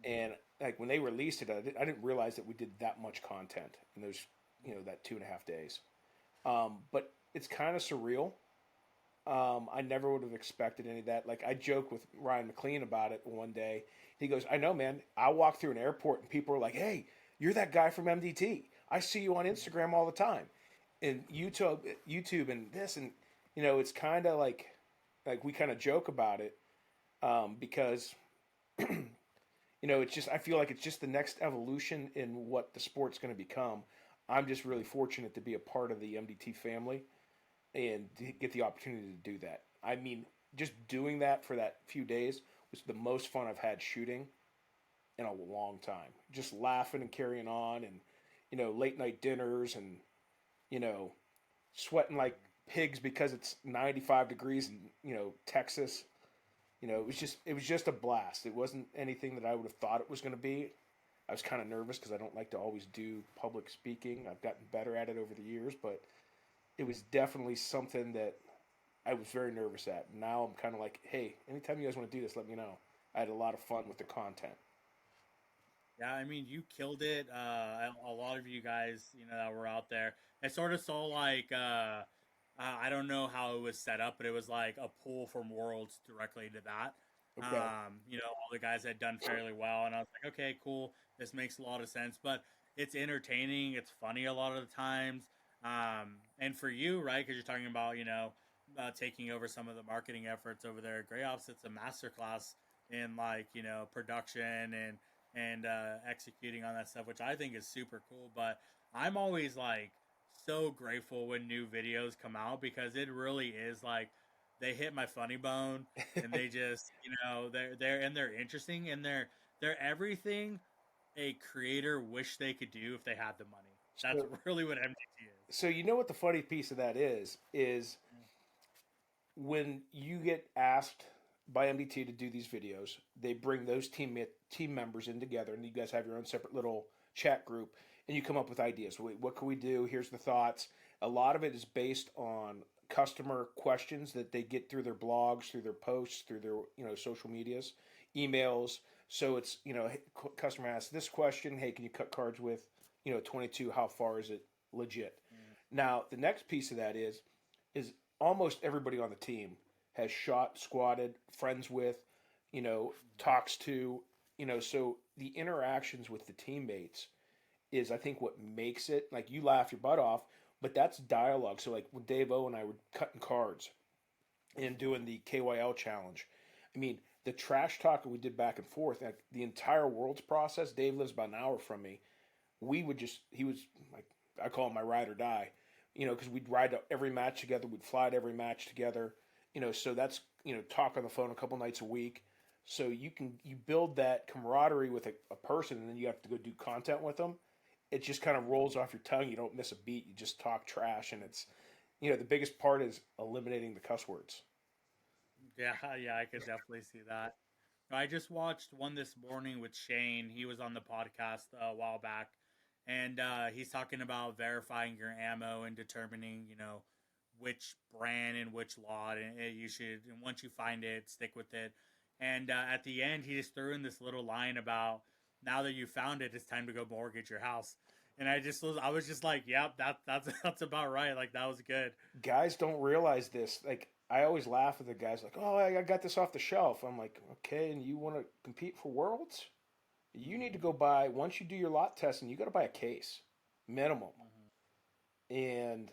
and like when they released it, I didn't realize that we did that much content in those that 2.5 days. But it's kind of surreal. I never would have expected any of that. Like I joked with Ryan McLean about it one day. He goes, "I know, man. I walk through an airport and people are like, 'Hey, you're that guy from MDT. I see you on Instagram all the time.'" And YouTube, and this, and it's kind of like we kind of joke about it because it's just I feel like it's just the next evolution in what the sport's going to become. I'm just really fortunate to be a part of the MDT family and to get the opportunity to do that. I mean, just doing that for that few days was the most fun I've had shooting in a long time. Just laughing and carrying on, and late night dinners, and you know, sweating like pigs because it's 95 degrees in Texas. It was just a blast. It wasn't anything that I would have thought it was going to be. I was kind of nervous because I don't like to always do public speaking. I've gotten better at it over the years, but it was definitely something that I was very nervous at. Now I'm kind of like, hey, anytime you guys want to do this, let me know. I had a lot of fun with the content. Yeah, I mean, you killed it. A lot of you guys, that were out there. I sort of saw like, I don't know how it was set up, but it was like a pull from Worlds directly to that. Okay. All the guys had done fairly well, and I was like, okay, cool. This makes a lot of sense, but it's entertaining. It's funny a lot of the times. And for you, right? Because you're talking about, taking over some of the marketing efforts over there at Grey Ops. It's a masterclass in like, production and executing on that stuff, which I think is super cool. But I'm always like so grateful when new videos come out because it really is like they hit my funny bone and they just they're interesting and they're everything a creator wish they could do if they had the money. That's so, really what MTT is. so you know what the funny piece of that is when you get asked by MDT to do these videos, they bring those team members in together, and you guys have your own separate little chat group, and you come up with ideas. What can we do? Here's the thoughts. A lot of it is based on customer questions that they get through their blogs, through their posts, through their social medias, emails. So it's hey, customer asks this question. Hey, can you cut cards with 22? How far is it legit? Mm. Now the next piece of that is almost everybody on the team has shot, squatted, friends with, talks to, so the interactions with the teammates is I think what makes it like you laugh your butt off, But that's dialogue. So like when Dave O and I were cutting cards and doing the KYL challenge, I mean the trash talk we did back and forth, like the entire world's process. Dave lives about an hour from me. We would just he was like I call him my ride or die, because we'd ride to every match together, we'd fly to every match together, so that's talk on the phone a couple nights a week. So you build that camaraderie with a person, and then you have to go do content with them. It just kind of rolls off your tongue. You don't miss a beat. You just talk trash, and it's the biggest part is eliminating the cuss words. Yeah, yeah, I could definitely see that. I just watched one this morning with Shane. He was on the podcast a while back, and he's talking about verifying your ammo and determining, which brand and which lot, and you should. And once you find it, stick with it. And at the end, he just threw in this little line about now that you found it, it's time to go mortgage your house. And I was just like, yep, that's that's about right. Like that was good. Guys don't realize this. Like I always laugh at the guys like, "Oh, I got this off the shelf." I'm like, "Okay, and you want to compete for worlds? You need to go buy once you do your lot testing. You got to buy a case, minimum, Mm-hmm. and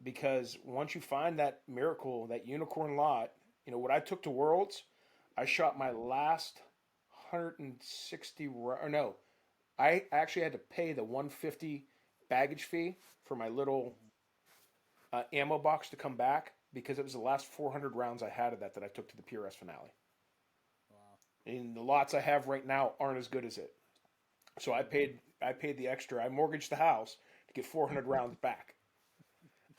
because once you find that miracle, that unicorn lot, what I took to worlds, I shot my last 160 or no, I actually had to pay the 150 baggage fee for my little Mm-hmm. ammo box to come back because it was the last 400 rounds I had of that I took to the PRS finale. Wow. And the lots I have right now aren't as good as it. So I Mm-hmm. paid the extra. I mortgaged the house to get 400 rounds back.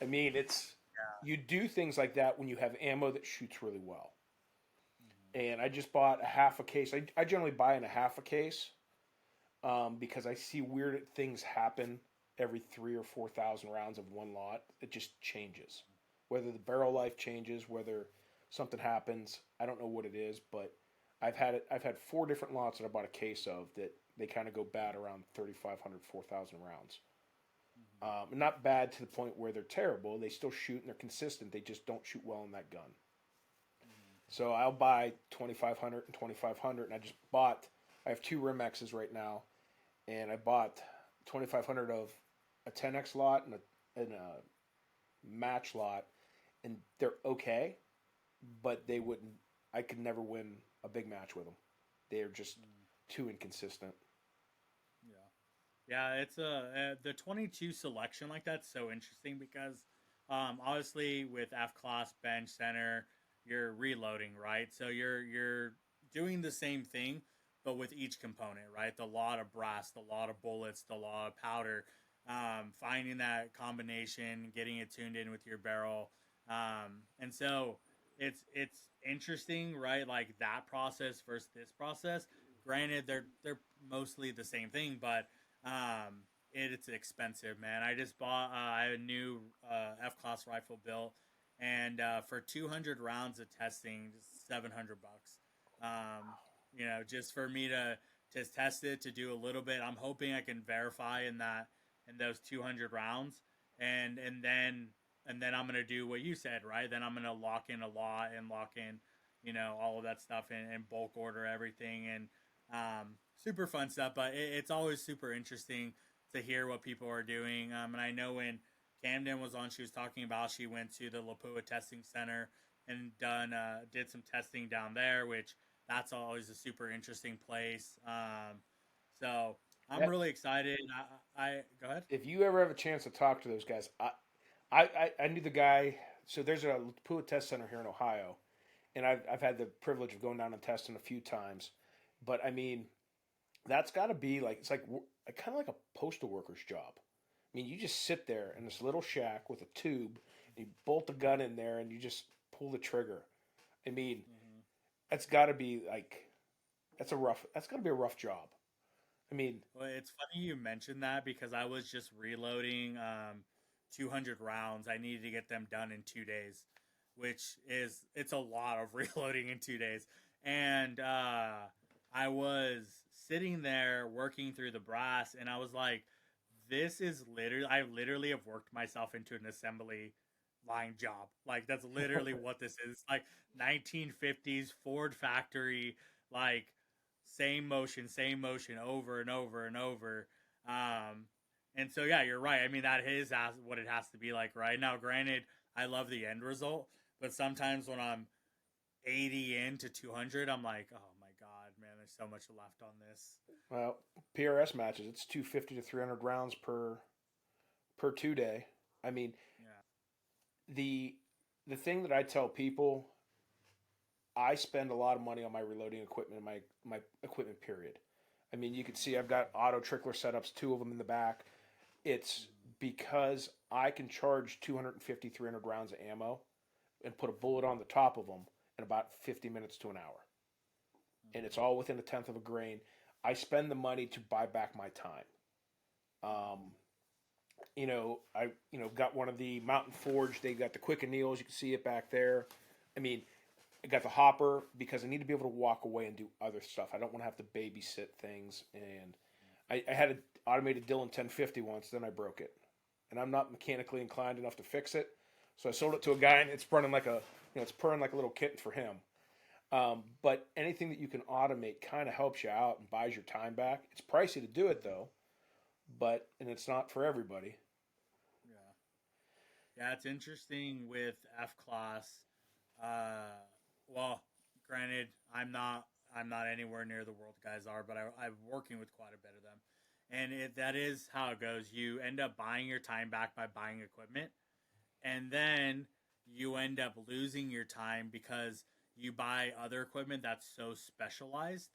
I mean, it's Yeah. you do things like that when you have ammo that shoots really well. Mm-hmm. And I just bought a half a case. I generally buy in a half a case because I see weird things happen every 3 or 4 thousand rounds of one lot. It just changes. Whether the barrel life changes, whether something happens, I don't know what it is, but I've had it. I've had 4 different lots that I bought a case of that they kind of go bad around 3,500, 4,000 rounds. Mm-hmm. Not bad to the point where they're terrible. They still shoot and they're consistent. They just don't shoot well in that gun. Mm-hmm. So I'll buy 2,500 and 2,500, and I just bought. I have 2 Rimexes right now, and I bought 2,500 of a 10x lot and a match lot, and they're okay, but they wouldn't. I could never win a big match with them. They're just Mm-hmm. too inconsistent. Yeah. Yeah, it's the 22 selection like that's so interesting because obviously with F class bench center you're reloading, right? So you're doing the same thing but with each component, right? The lot of brass, the lot of bullets, the lot of powder, finding that combination, getting it tuned in with your barrel. And so it's interesting, right? Like that process versus this process. Granted, they're mostly the same thing, but it's expensive, man. I just bought I have a new F class rifle built, and for 200 rounds of testing, just 700 bucks. Just for me to test it to do a little bit. I'm hoping I can verify in those 200 rounds, and then I'm gonna do what you said, right? Then I'm gonna lock in a lot and lock in, all of that stuff and bulk order everything and super fun stuff. But it's always super interesting to hear what people are doing. And I know when Camden was on, she was talking about she went to the Lapua Testing Center and did some testing down there, which that's always a super interesting place. So I'm That really excited. I go ahead. if you ever have a chance to talk to those guys, I knew the guy. So there's a Pua Test Center here in Ohio, and I've had the privilege of going down and testing a few times. But I mean, that's got to be like it's like kind of like a postal worker's job. I mean, you just sit there in this little shack with a tube, and you bolt the gun in there, and you just pull the trigger. I mean, Mm-hmm. that's got to be like that's got to be a rough job. I mean, Well, it's funny you mentioned that because I was just reloading 200 rounds. I needed to get them done in 2 days, which is it's a lot of reloading in 2 days. And I was sitting there working through the brass, and I was like, "This is literally I literally have worked myself into an assembly line job. Like that's literally what this is. Like 1950s Ford factory, like same motion over and over and over. Um, And so yeah, you're right. I mean, that is what it has to be like, right? Now, granted, I love the end result, but sometimes when I'm 80 into 200, I'm like, oh my god, man, there's so much left on this. Well, PRS matches, it's 250 to 300 rounds per 2 day. I mean, Yeah. the the thing that I tell people, I spend a lot of money on my reloading equipment, my equipment period. I mean, you can see I've got auto trickler setups, two of them in the back. It's because I can charge 250, 300 rounds of ammo and put a bullet on the top of them in about 50 minutes to an hour. And it's all within a tenth of a grain. I spend the money to buy back my time. Um, I got one of the Mountain Forge. They got the quick anneals. You can see it back there. I mean, I got the hopper because I need to be able to walk away and do other stuff. I don't want to have to babysit things. And I had an automated Dillon 1050 once, then I broke it, and I'm not mechanically inclined enough to fix it. So I sold it to a guy, and it's running like it's purring like a little kitten for him. But anything that you can automate kind of helps you out and buys your time back. It's pricey to do it though, and it's not for everybody. Yeah. Yeah, it's interesting with F class. Uh, well, granted, I'm not anywhere near the world guys are, but I'm working with quite a bit of them, and that is how it goes. You end up buying your time back by buying equipment, and then you end up losing your time because you buy other equipment that's so specialized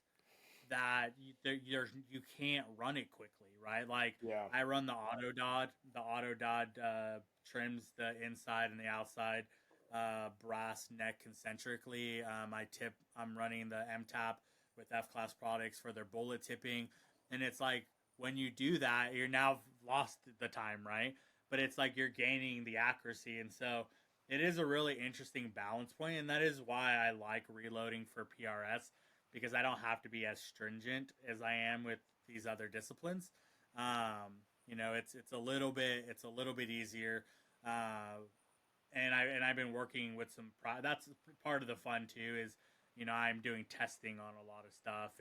that you can't run it quickly, right? Like Yeah. I run the auto dod. The auto dod trims the inside and the outside brass neck concentrically. I'm running the M tap with F class products for their bullet tipping, and it's like when you do that, you're now lost the time, right? But it's like you're gaining the accuracy, and so it is a really interesting balance point, and that is why I like reloading for PRS because I don't have to be as stringent as I am with these other disciplines. It's a little bit easier. Uh, and I've been working with that's part of the fun too is I'm doing testing on a lot of stuff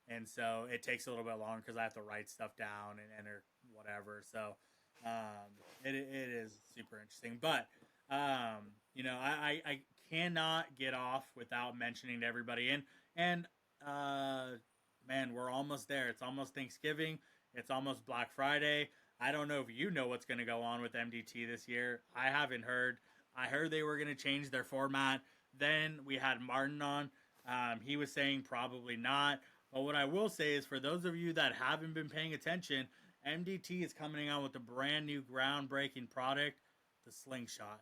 and so it takes a little bit longer because I have to write stuff down and enter whatever. So it is super interesting, but I cannot get off without mentioning to everybody and uh, man, we're almost there. It's almost Thanksgiving. It's almost Black Friday. I don't know if you know what's going to go on with MDT this year. I haven't heard. I heard they were going to change their format. Then we had Martin on. He was saying probably not. But what I will say is for those of you that haven't been paying attention, MDT is coming out with a brand new groundbreaking product, the Slingshot.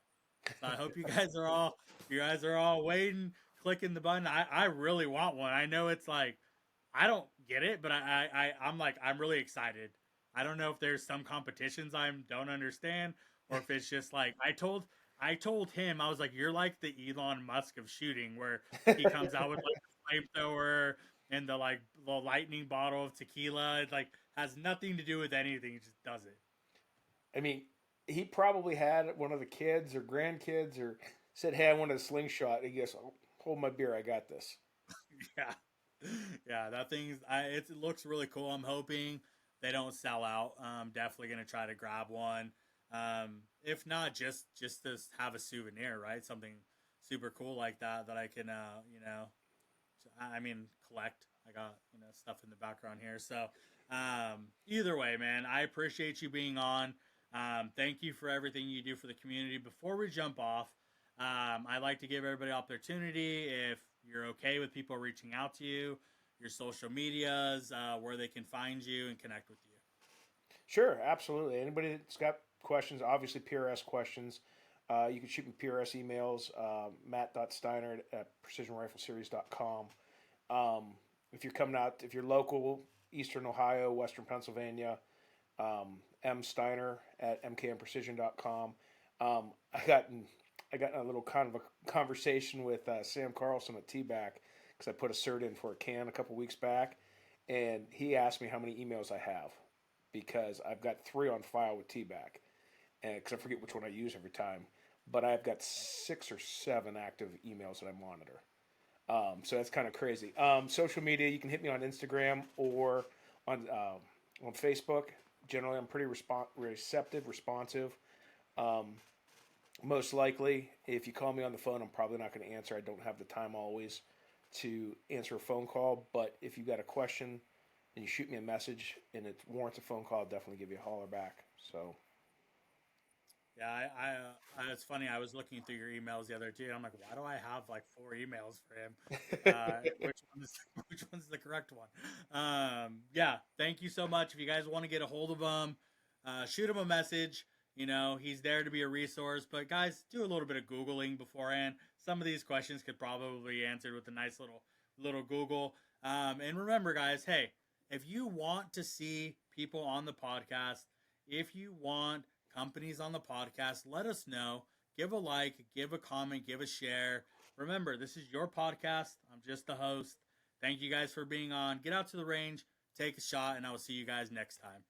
So I hope you guys are all waiting, clicking the button. I really want one. I know it's like I don't get it, but I'm like I'm really excited. I don't know if there's some competitions I don't understand, or if it's just like I told him I was like you're like the Elon Musk of shooting, where he comes out with like the flamethrower and the lightning bottle of tequila. It like has nothing to do with anything. He just does it. I mean, he probably had one of the kids or grandkids or said, "Hey, I want a slingshot." He goes, "Oh, hold my beer, I got this." Yeah, yeah, that it looks really cool. I'm hoping they don't sell out. Definitely gonna try to grab one. If not, just to have a souvenir, right? Something super cool like that I can, I mean, collect. I got stuff in the background here. So either way, man, I appreciate you being on. Thank you for everything you do for the community. Before we jump off, I like to give everybody opportunity if you're okay with people reaching out to you, your social medias, where they can find you and connect with you. Sure, absolutely. Anybody that's got questions, obviously PRS questions, you can shoot me PRS emails, matt.steiner at precisionrifleseries.com. If you're coming out, if you're local, Eastern Ohio, Western Pennsylvania, M. Steiner at mkmprecision.com. I got a little kind of a conversation with Sam Carlson at T-Back because I put a cert in for a can a couple weeks back, and he asked me how many emails I have because I've got 3 on file with T-Back, and because I forget which one I use every time, but I've got 6 or 7 active emails that I monitor. So that's kind of crazy. Social media, you can hit me on Instagram or on Facebook. generally I'm pretty receptive, responsive. Um, Most likely, if you call me on the phone, I'm probably not going to answer. I don't have the time always to answer a phone call. But if you got a question and you shoot me a message and it warrants a phone call, I'll definitely give you a holler back. So, Yeah, it's funny. I was looking through your emails the other day, and I'm like, why do I have like 4 emails for him? Which one's the correct one? Yeah, thank you so much. If you guys want to get a hold of him, shoot him a message. You know, he's there to be a resource. But guys, do a little bit of googling beforehand. Some of these questions could probably be answered with a nice little Google. And remember, guys, hey, if you want to see people on the podcast, if you want companies on the podcast, let us know. Give a like, give a comment, give a share. Remember, this is your podcast. I'm just the host. Thank you guys for being on. Get out to the range, take a shot, and I will see you guys next time.